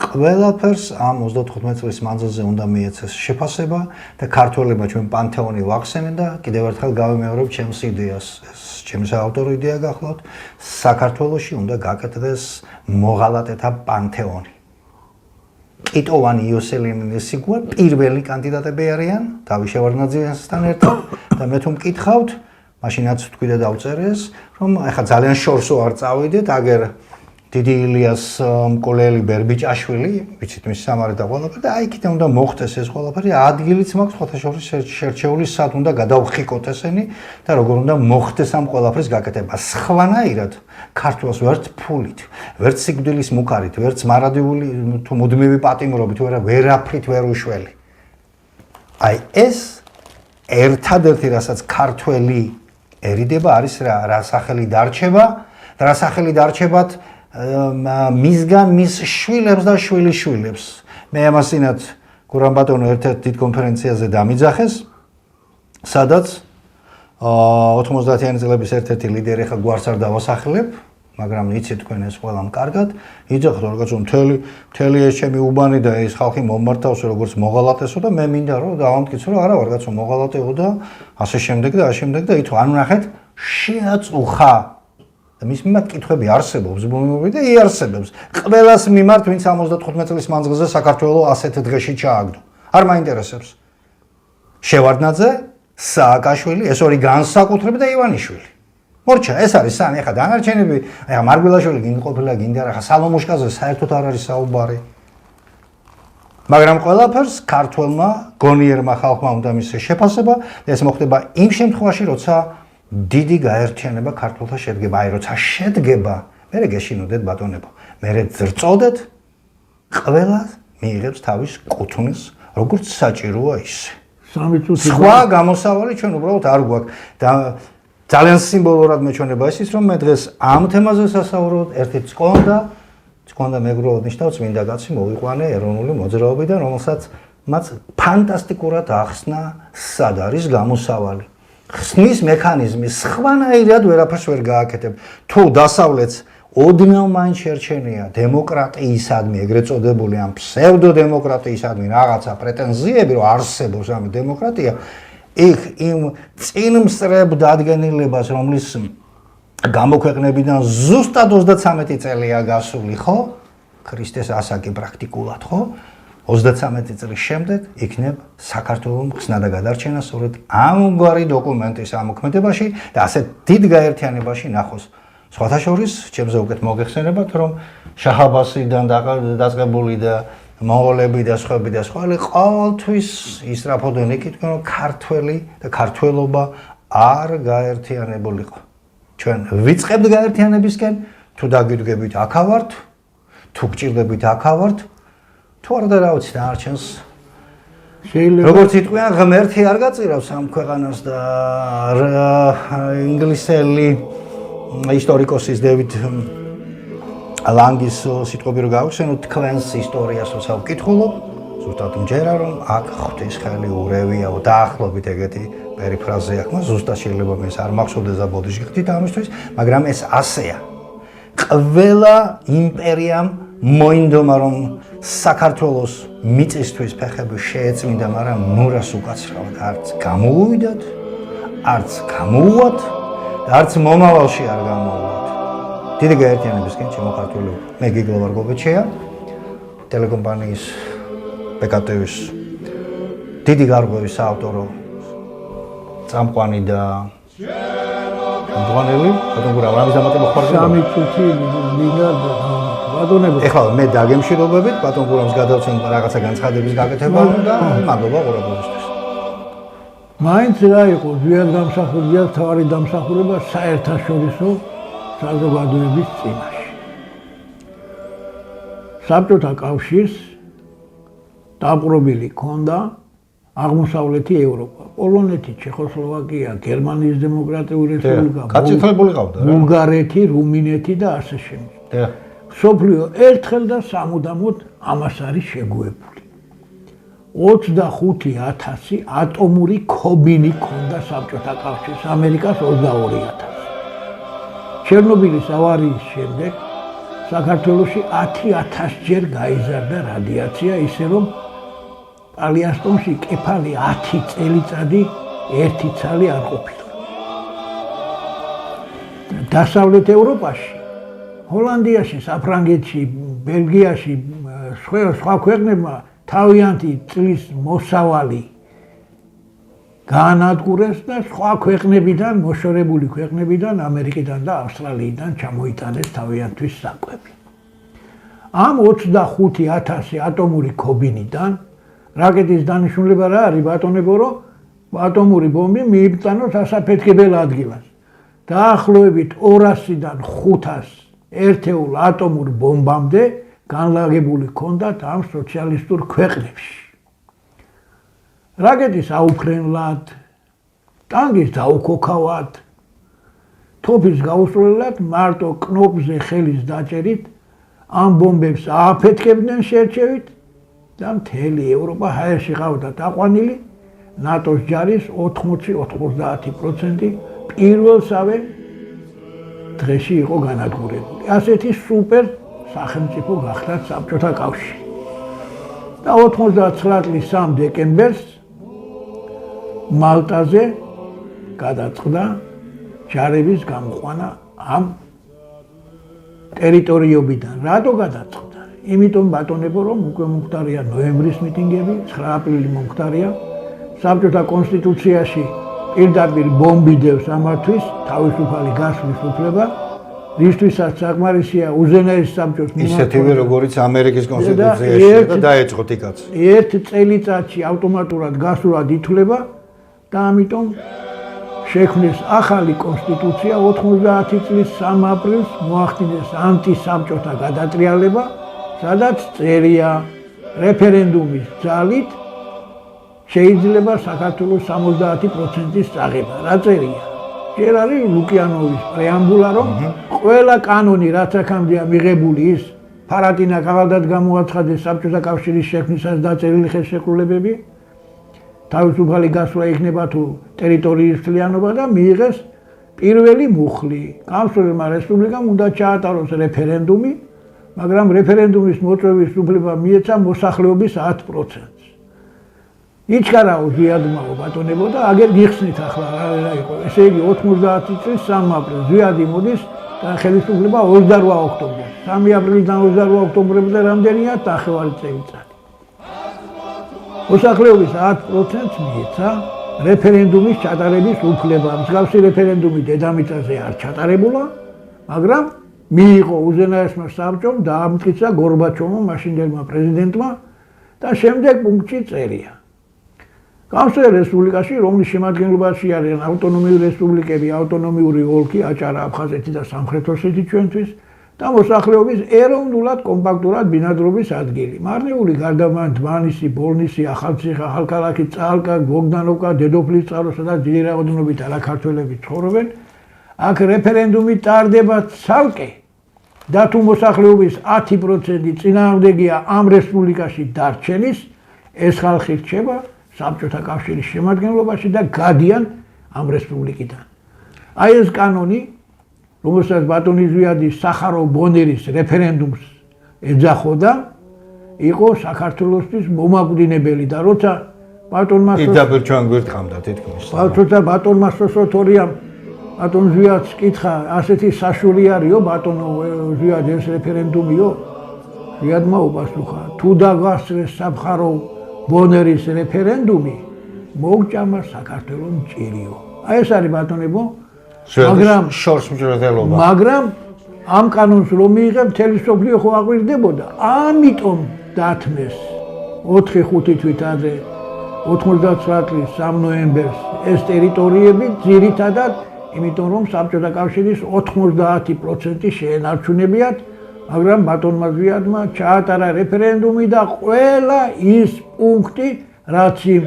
[SPEAKER 2] ყველაფერს ამ 35 წლის მანძილზე უნდა მიეცეს შეფასება და ქართველებმა ჩვენ პანთეონი ვახსენენ და კიდევ ერთხელ გავიმეორებ ჩემს იდეას. ეს ჩემი საავტორო იდეა გახლავთ, საქართველოში უნდა გაკეთდეს მოღალატეთა პანთეონი. კიტოვანი იოსელინელის სიგუა პირველი კანდიდატები არიან დავით შევარდნაძესთან ერთად და მე თუ მკითხავთ, მაშინაც თქვი და დავწერეს, რომ ეხლა ძალიან შორსო არ წავიდეთ, აგერ დიდი ილიას მკვლელი ბერბიჭაშვილი, ვიცით მის სამარი და ყველაფერი და აი იქიდან უნდა მოხდეს ეს ყველაფერი, ადგილიც მაქვს ხოთაშორის შერჩეული სად უნდა გადავხიკოთ ესენი და როგორ უნდა მოხდეს ამ ყველაფრის გაკეთება. სხვანაირად ქართველს ვერც ფულით, ვერც სიკვდილის მუქარით, ვერც მარადიული თუ მუდმივი პატიმრობით, ვერაფრით ვერ უშველი. აი ეს ერთადერთი რასაც ქართველი ერიდება არის რა სახელი დარჩება და რა სახელი დარჩებათ მისგან მის შვილებს და შვილიშვილებს. მე ამასინათ გურამ ბატონო ერთ-ერთ დიდ კონფერენციაზე დამიძახეს, სადაც 90-იანი წლების ერთ-ერთი ლიდერი, ხა გვარს არ დავასახლებ, მაგრამ იცით თქვენ ეს ყველამ კარგად, იძახთ რომ კაცო მთელი ეს ჩემი უბანი და ეს ხალხი მომმართავს როგორც მოღალატესო და მე მინდა რომ დავამტკიცო რომ არა ვარ კაცო მოღალატეო და ასე შემდეგ და ითო ანუ ნახეთ შეაწუხა და მის მიმართ კითხვები არსებობს ბუნებრივი და იარსებებს. ყველას მიმართ ვინც 75 წლის მანძილზე საქართველოს ასეთ დღეში ჩააგდო. არ მაინტერესებს. შევარდნაძე, სააკაშვილი, ეს ორი განსაკუთრებით და ივანიშვილი. მორჩა, ეს არის სანი, ახლა დანარჩენები, ახლა მარგველაშვილი გინდა ყოფილა, გინდა რა, ახლა სალომოშკაზე საერთოდ არ არის საუბარი. მაგრამ ყველაფერს ქართველმა, გონიერმა ხალხმა უნდა მისცეს შეფასება და ეს მოხდება იმ შემთხვევაში, როცა დიდი გაერთიანება ქართველთა შედგება, აი როცა შედგება, მერე გეშინოდეთ ბატონებო, მერე ძრწოდეთ, ყველა მიიღებს თავის კუთვნის, როგორც საჭიროა ისე. სხვა გამოსავალი ჩვენ უბრალოდ არ გვაქვს და ძალიან სიმბოლურად მეჩვენება ის რომ მე დღეს ამ თემაზე სასაუბრობ, ერთი წკონდა მეგრულად ნიშნავს წმინდა კაცი მოვიყვანე ეროვნული მოძრაობიდან, რომელსაც მათ ფანტასტიკურად ახსნა სად არის გამოსავალი. ხსნის მექანიზმი სხვანაირად ვერაფერს ვერ გააკეთებ. თუ დასავლეთს ოდნავ მაინც შერჩენია დემოკრატიისადმი, ეგრეთ წოდებული ამ ფსევდოდემოკრატიისადმი რაღაცა პრეტენზიები, რომ არსებობს ამ დემოკრატია, იქ იმ წინმსწრებ დადგენილებას, რომლის გამოქვეყნებიდან ზუსტად 33 წელია გასული, ხო? ქრისტეს ასაკი პრაქტიკულად, ხო? 33 წლის შემდეგ იქნებ საქართველოს ხსნა და გადარჩენა სწორედ ამგვარი დოკუმენტის ამოქმედებაში და ასეთ დიდ გაერთიანებაში ნახოს. სხვათა შორის, ჩემზე უკეთ მოგეხსენებათ, რომ შაჰ-აბასიდან დაწყებული და მონღოლები და სხვები და სხვალი ყოველთვის ისრაფოდნენ ეკითხენ, რომ ქართველი და ქართველობა არ გაერთიანებულიყო. ჩვენ ვიწყებთ გაერთიანებისკენ, თუ დაგვიდგებით აქავართ, თუ გჭირდებით აქავართ, თუ არა და რა ვიცი დანარჩენს შეიძლება როგორც იტყვიან ღმერთი არ გაწირავს ამ ქვეყანას და ინგლისელი ისტორიკოსის დევიდ ლანგის სიტყვები რო გავხსენოთ თქვენს ისტორიას როცა ვკითხულობ ზუსტად მჯერა რომ აქ ღვთის ხელი ურევია დაახლოებით ეგეთი პერიფრაზე აქვს ზუსტად შეიძლება მე არ მახსოვდეს და ბოდიში ხდით ამისთვის მაგრამ ეს ასეა ყველა იმპერიამ მოინდომა რომ საქართველოს მიწისთვის ფეხები შეეწმინდა, მაგრამ ნურას უკაცრავად არც გამოუვიდათ, არც გამოუვათ და არც მომავალში არ გამოუვათ. დიდი გაერთიანებისკენ ჩემო ქართული მე გიგო ვარგობეჩია, ტელეკომპანიის PKTV-ის დიდი გარღვევის საავტორო წამყვანი და მდგომელი, ბატონ გურამ, რამის დამატება ხარ?
[SPEAKER 1] სამი წუთი მინდა ბატონებო.
[SPEAKER 2] ეხლა მე დაგემშვიდობებით, ბატონ გურამს გადავცემ რაღაცა განცხადების გაკეთება და მადლობა ყურებისთვის.
[SPEAKER 1] მაინც რა იყო ზვიად გამსახურდია თავარი დამსახურება საერთაშორისო საზოგადოების წინაშე. საბჭოთა კავშირს დაპყრობილი ჰქონდა აღმოსავლეთი ევროპა, პოლონეთი, ჩეხოსლოვაკია, გერმანიის დემოკრატიული რესპუბლიკა, ბულგარეთი, რუმინეთი და ასე შემდეგ. მსოფლიო ერთხელ და სამუდამოდ ამას არის შეგუებული. 25,000 ატომური ქობინი ჰქონდა საბჭოთა კავშირს, ამერიკას 22,000. ჩერნობილის ავარიის შემდეგ საქართველოში 10,000 ჯერ გაიზარდა რადიაცია, ისე რომ პალიასტომში კეფალი 10 წელიწადი ერთი ცალი არ ყოფილა. დასავლეთ ევროპაში, ჰოლანდიაში, საფრანგეთში, ბელგიაში, სხვა ქვეყნებმა თავიანთი წლის მოსავალი გაანადგურეს და სხვა ქვეყნებიდან, მოშორებული ქვეყნებიდან, ამერიკიდან და ავსტრალიიდან ჩამოიტანეს თავიანთვის საკვები. ამ 25,000 ატომური ქობინიდან რაკეტის დანიშნულება რა არის ბატონებო, რომ ატომური ბომბი მიიბრძანოს ასაფეთქებელ ადგილას. დაახლოებით 200-დან 500 ერთეულ ატომურ ბომბამდე განლაგებული ჰქონდათ ამ სოციალისტურ ქვეყნებში. რაკეტის აუფრენლად, ტანგის დაუქოქავად, თოფის გაუსწრებლად მარტო კნოპზე ხელის დაჭერით ამ ბომბებს ააფეთქებდნენ შერჩევით და მთელი ევროპა ჰაერში ყავდა დაყვანილი, ნატოს ჯარის 80-90% პირველსავე დღეში იყო განადგურებული. ასეთი სუპერ სახელმწიფო გახდა საბჭოთა კავშირი. და 99 წლის 3 დეკემბერს მალტაზე გადაწყდა ჯარების გამოყვანა ამ ტერიტორიებიდან. რატო გადაწყდა? იმიტომ ბატონებო, რომ უკვე მომხდარია ნოემბრის მიტინგები, 9 აპრილი მომხდარია. საბჭოთა კონსტიტუციაში პირდაპირ ბომბი დევს ამართვის თავისუფალი გასვლის უფლება, რისთვისაც საკმარისია უზენაეს საბჭოს
[SPEAKER 2] ისეთივე როგორიც ამერიკის კონსტიტუციაში და დაეწყო თიკაც.
[SPEAKER 1] ერთ წელიწადში ავტომატურად გასულად ითვლება და ამიტომ შექმნეს ახალი კონსტიტუცია 90 წლის 3 აპრილს მოახდინეს ანტისაბჭოთა გადატრიალება, სადაც წერია რეფერენდუმის ძალით შეიძლება საქართველოს 70%-ის წაღება. რა წერია? ჯერ არის ლუკიანოვის პრეამბულა, რომ ყველა კანონი, რაც აქამდეა მიღებული, ის ფარატინა კაღალდად გამოაცხადეს საბჭოთა კავშირის შექმნისას დაწერილი ხელშეკრულებები, თავისუფალი გასვლა იქნება თუ ტერიტორიის მთლიანობა და მიიღეს პირველი მუხლი. გამსვლელმა რესპუბლიკამ უნდა ჩაატაროს რეფერენდუმი, მაგრამ რეფერენდუმის მოწვევის უფლება მიეცა მოსახლეობის 10%-ს. იჩქარაო ზვიადმაო ბატონებო და აგერ გიხსნით ახლა რა იყო. ესე იგი 90 წლის 3 აპრილს ზვიადი მოდის და ხელისუფლება 28 ოქტომბერს. 3 აპრილიდან 28 ოქტომბრამდე რამდენია? ნახევარი წელიწადი. მოსახლეობის 10%-ს მიეცა რეფერენდუმის ჩატარების უფლება. მსგავსი რეფერენდუმი დედამიწაზე არ ჩატარებულა, მაგრამ მიიღო უზენაესმა საბჭომ და ამტკიცა გორბაჩოვმა, მაშინდელმა პრეზიდენტმა და შემდეგ პუნქტში წერია. გამსვლელ რესპუბლიკაში, რომლის შემადგენლობაში არიან ავტონომიური რესპუბლიკები, ავტონომიური ოლქი, აჭარა, აფხაზეთი და სამხრეთ ოსეთი ჩვენთვის და მოსახლეობის ეროვნულად კომპაქტურად ბინადრობის ადგილი. მარნეული გარდამავალი დმანისი, ბოლნისი, ახალციხე, ახალქალაქი, წალკა, ბოგდანოვკა, დედოფლის წყარო, სადაც დიდი რაოდენობით არაქართველები ცხოვრობენ. აქ რეფერენდუმი ტარდება ცალკე და თუ მოსახლეობის 10% წინააღმდეგია ამ რესპუბლიკაში დარჩენის, ეს ხალხი რჩება საბჭოთა კავშირის შემადგენლობაში და გადიან ამ რესპუბლიკიდან. აი ეს კანონი, რომელსაც ბატონი ზვიადი სახაროვ-ბონერის რეფერენდუმს ეძახოდა, იყო საქართველოსთვის მომაკვდინებელი და როცა ბატონმა
[SPEAKER 2] პირდაპირ ჩვენ გვერდყამდა თითქმის.
[SPEAKER 1] როცა ბატონმა სოსოთორიამ ბატონ ზვიადს კითხა, ასეთი საშური არისო ბატონო ზვიად ეს რეფერენდუმიო? ზვიადმა უპასუხა, თუ დაგასწრეს სამხარო ბონერის რეფერენდუმი, მოგჭამა საქართველოს მჭირიო. აი ეს არის ბატონებო, მაგრამ
[SPEAKER 2] შორს მჭირდება.
[SPEAKER 1] მაგრამ ამ კანონს რომ მიიღებ, მთელი სოფლიო ხო აღვირდებოდა. ამიტომ დათმეს 4-5 თვით ადრე 99 წლის 3 ნოემბერს ეს ტერიტორიები ძირითადად, იმიტომ რომ საბჭოთა კავშირის 90% შეენარჩუნებიათ, მაგრამ ბატონმა ზვიადმა ჩაატარა რეფერენდუმი და ყველა ის პუნქტი, რაც იმ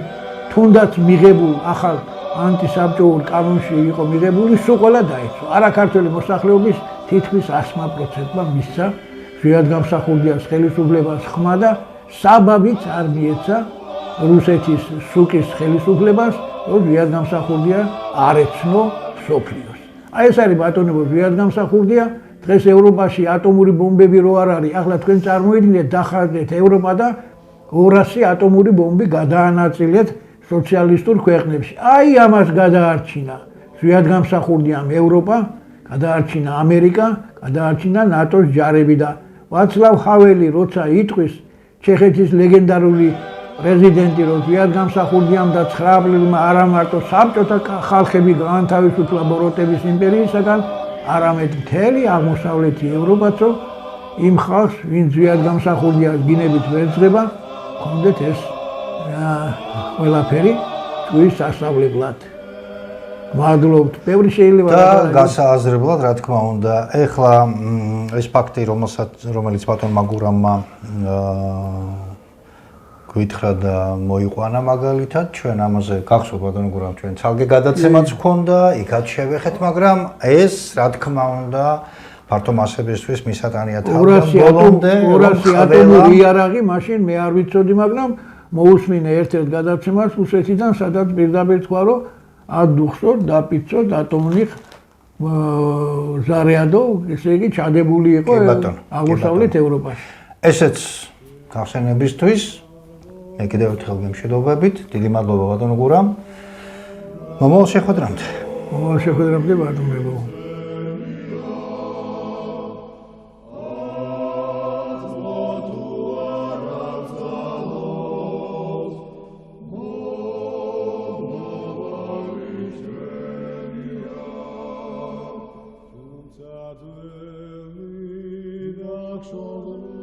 [SPEAKER 1] თუნდაც მიღებულ ახალ ანტისაბჭოურ კანონში იყო მიღებული, სულ ყველა დაიცვა. არა ქართველი მოსახლეობის თითქმის 100%-მა მისცა ზვიად გამსახურდიას ხელისუფლებას ხმა და საბაბიც არ მიეცა რუსეთის სუკის ხელისუფლებას, რომ ზვიად გამსახურდია არ ეცნო მსოფლიოს. აი ეს არის ბატონებო ზვიად გამსახურდია. დღეს ევროპაში ატომური ბომბები რო არ არის, ახლა თქვენ წარმოიდგინეთ, დახარჯეთ ევროპა და 200 ატომური ბომბი გადაანაწილეთ სოციალისტურ ქვეყნებში. აი ამას გადაარჩინა ზვიად გამსახურდიამ ევროპა, გადაარჩინა ამერიკა, გადაარჩინა ნატოს ჯარები და ვაცლავ ჰაველი როცა იტყვის ჩეხეთის ლეგენდარული პრეზიდენტი, რომ ზვიად გამსახურდიამ და 9 აპრილმა არა მარტო საბჭოთა ხალხები გაანთავისუფლა ბოროტების იმპერიისაგან, არამედ მთელი აღმოსავლეთი ევროპაცო იმ ხალხს, ვინც ზვიად გამსახურდიას გინებით ვერ ძღება, ჰქონდეთ ეს ყველაფერი ჭუის სასწავლებლად. მადლობთ. ბევრი შეიძლება
[SPEAKER 2] და გასააზრებლად, რა თქმა უნდა, ეხლა ეს ფაქტი, რომელიც ბატონმა გურამმა გვითხრა და მოიყვანა მაგალითად, ჩვენ ამაზე გახსოვთ ბატონ გურამ, ჩვენ ცალკე გადაცემაც ჰქონდა, იქაც შევეხეთ, მაგრამ ეს, რა თქმა უნდა, ფართო მასებისთვის მისატანია თავიდან ბოლომდე
[SPEAKER 1] 200 ატომური იარაღი, მაშინ მე არ ვიცოდი, მაგრამ მოусმინე ერთ-ერთ გადაცემას რუსეთიდან, სადაც პირდაპირ თქვა, რომ ადუხსოთ, დაფიცოთ ატომური ზარიადო, ესე იგი ჩადებული იყო აღმოსავლეთ ევროპაში.
[SPEAKER 2] ესეც გახსენებისთვის მე კიდევ ერთხელ გემშვიდობებით. დიდი მადლობა ბატონ გურამ. მომავალ შეხვედრამდე.
[SPEAKER 1] მომავალ შეხვედრამდე ბატონებო.
[SPEAKER 3] Zadły, tak szodły.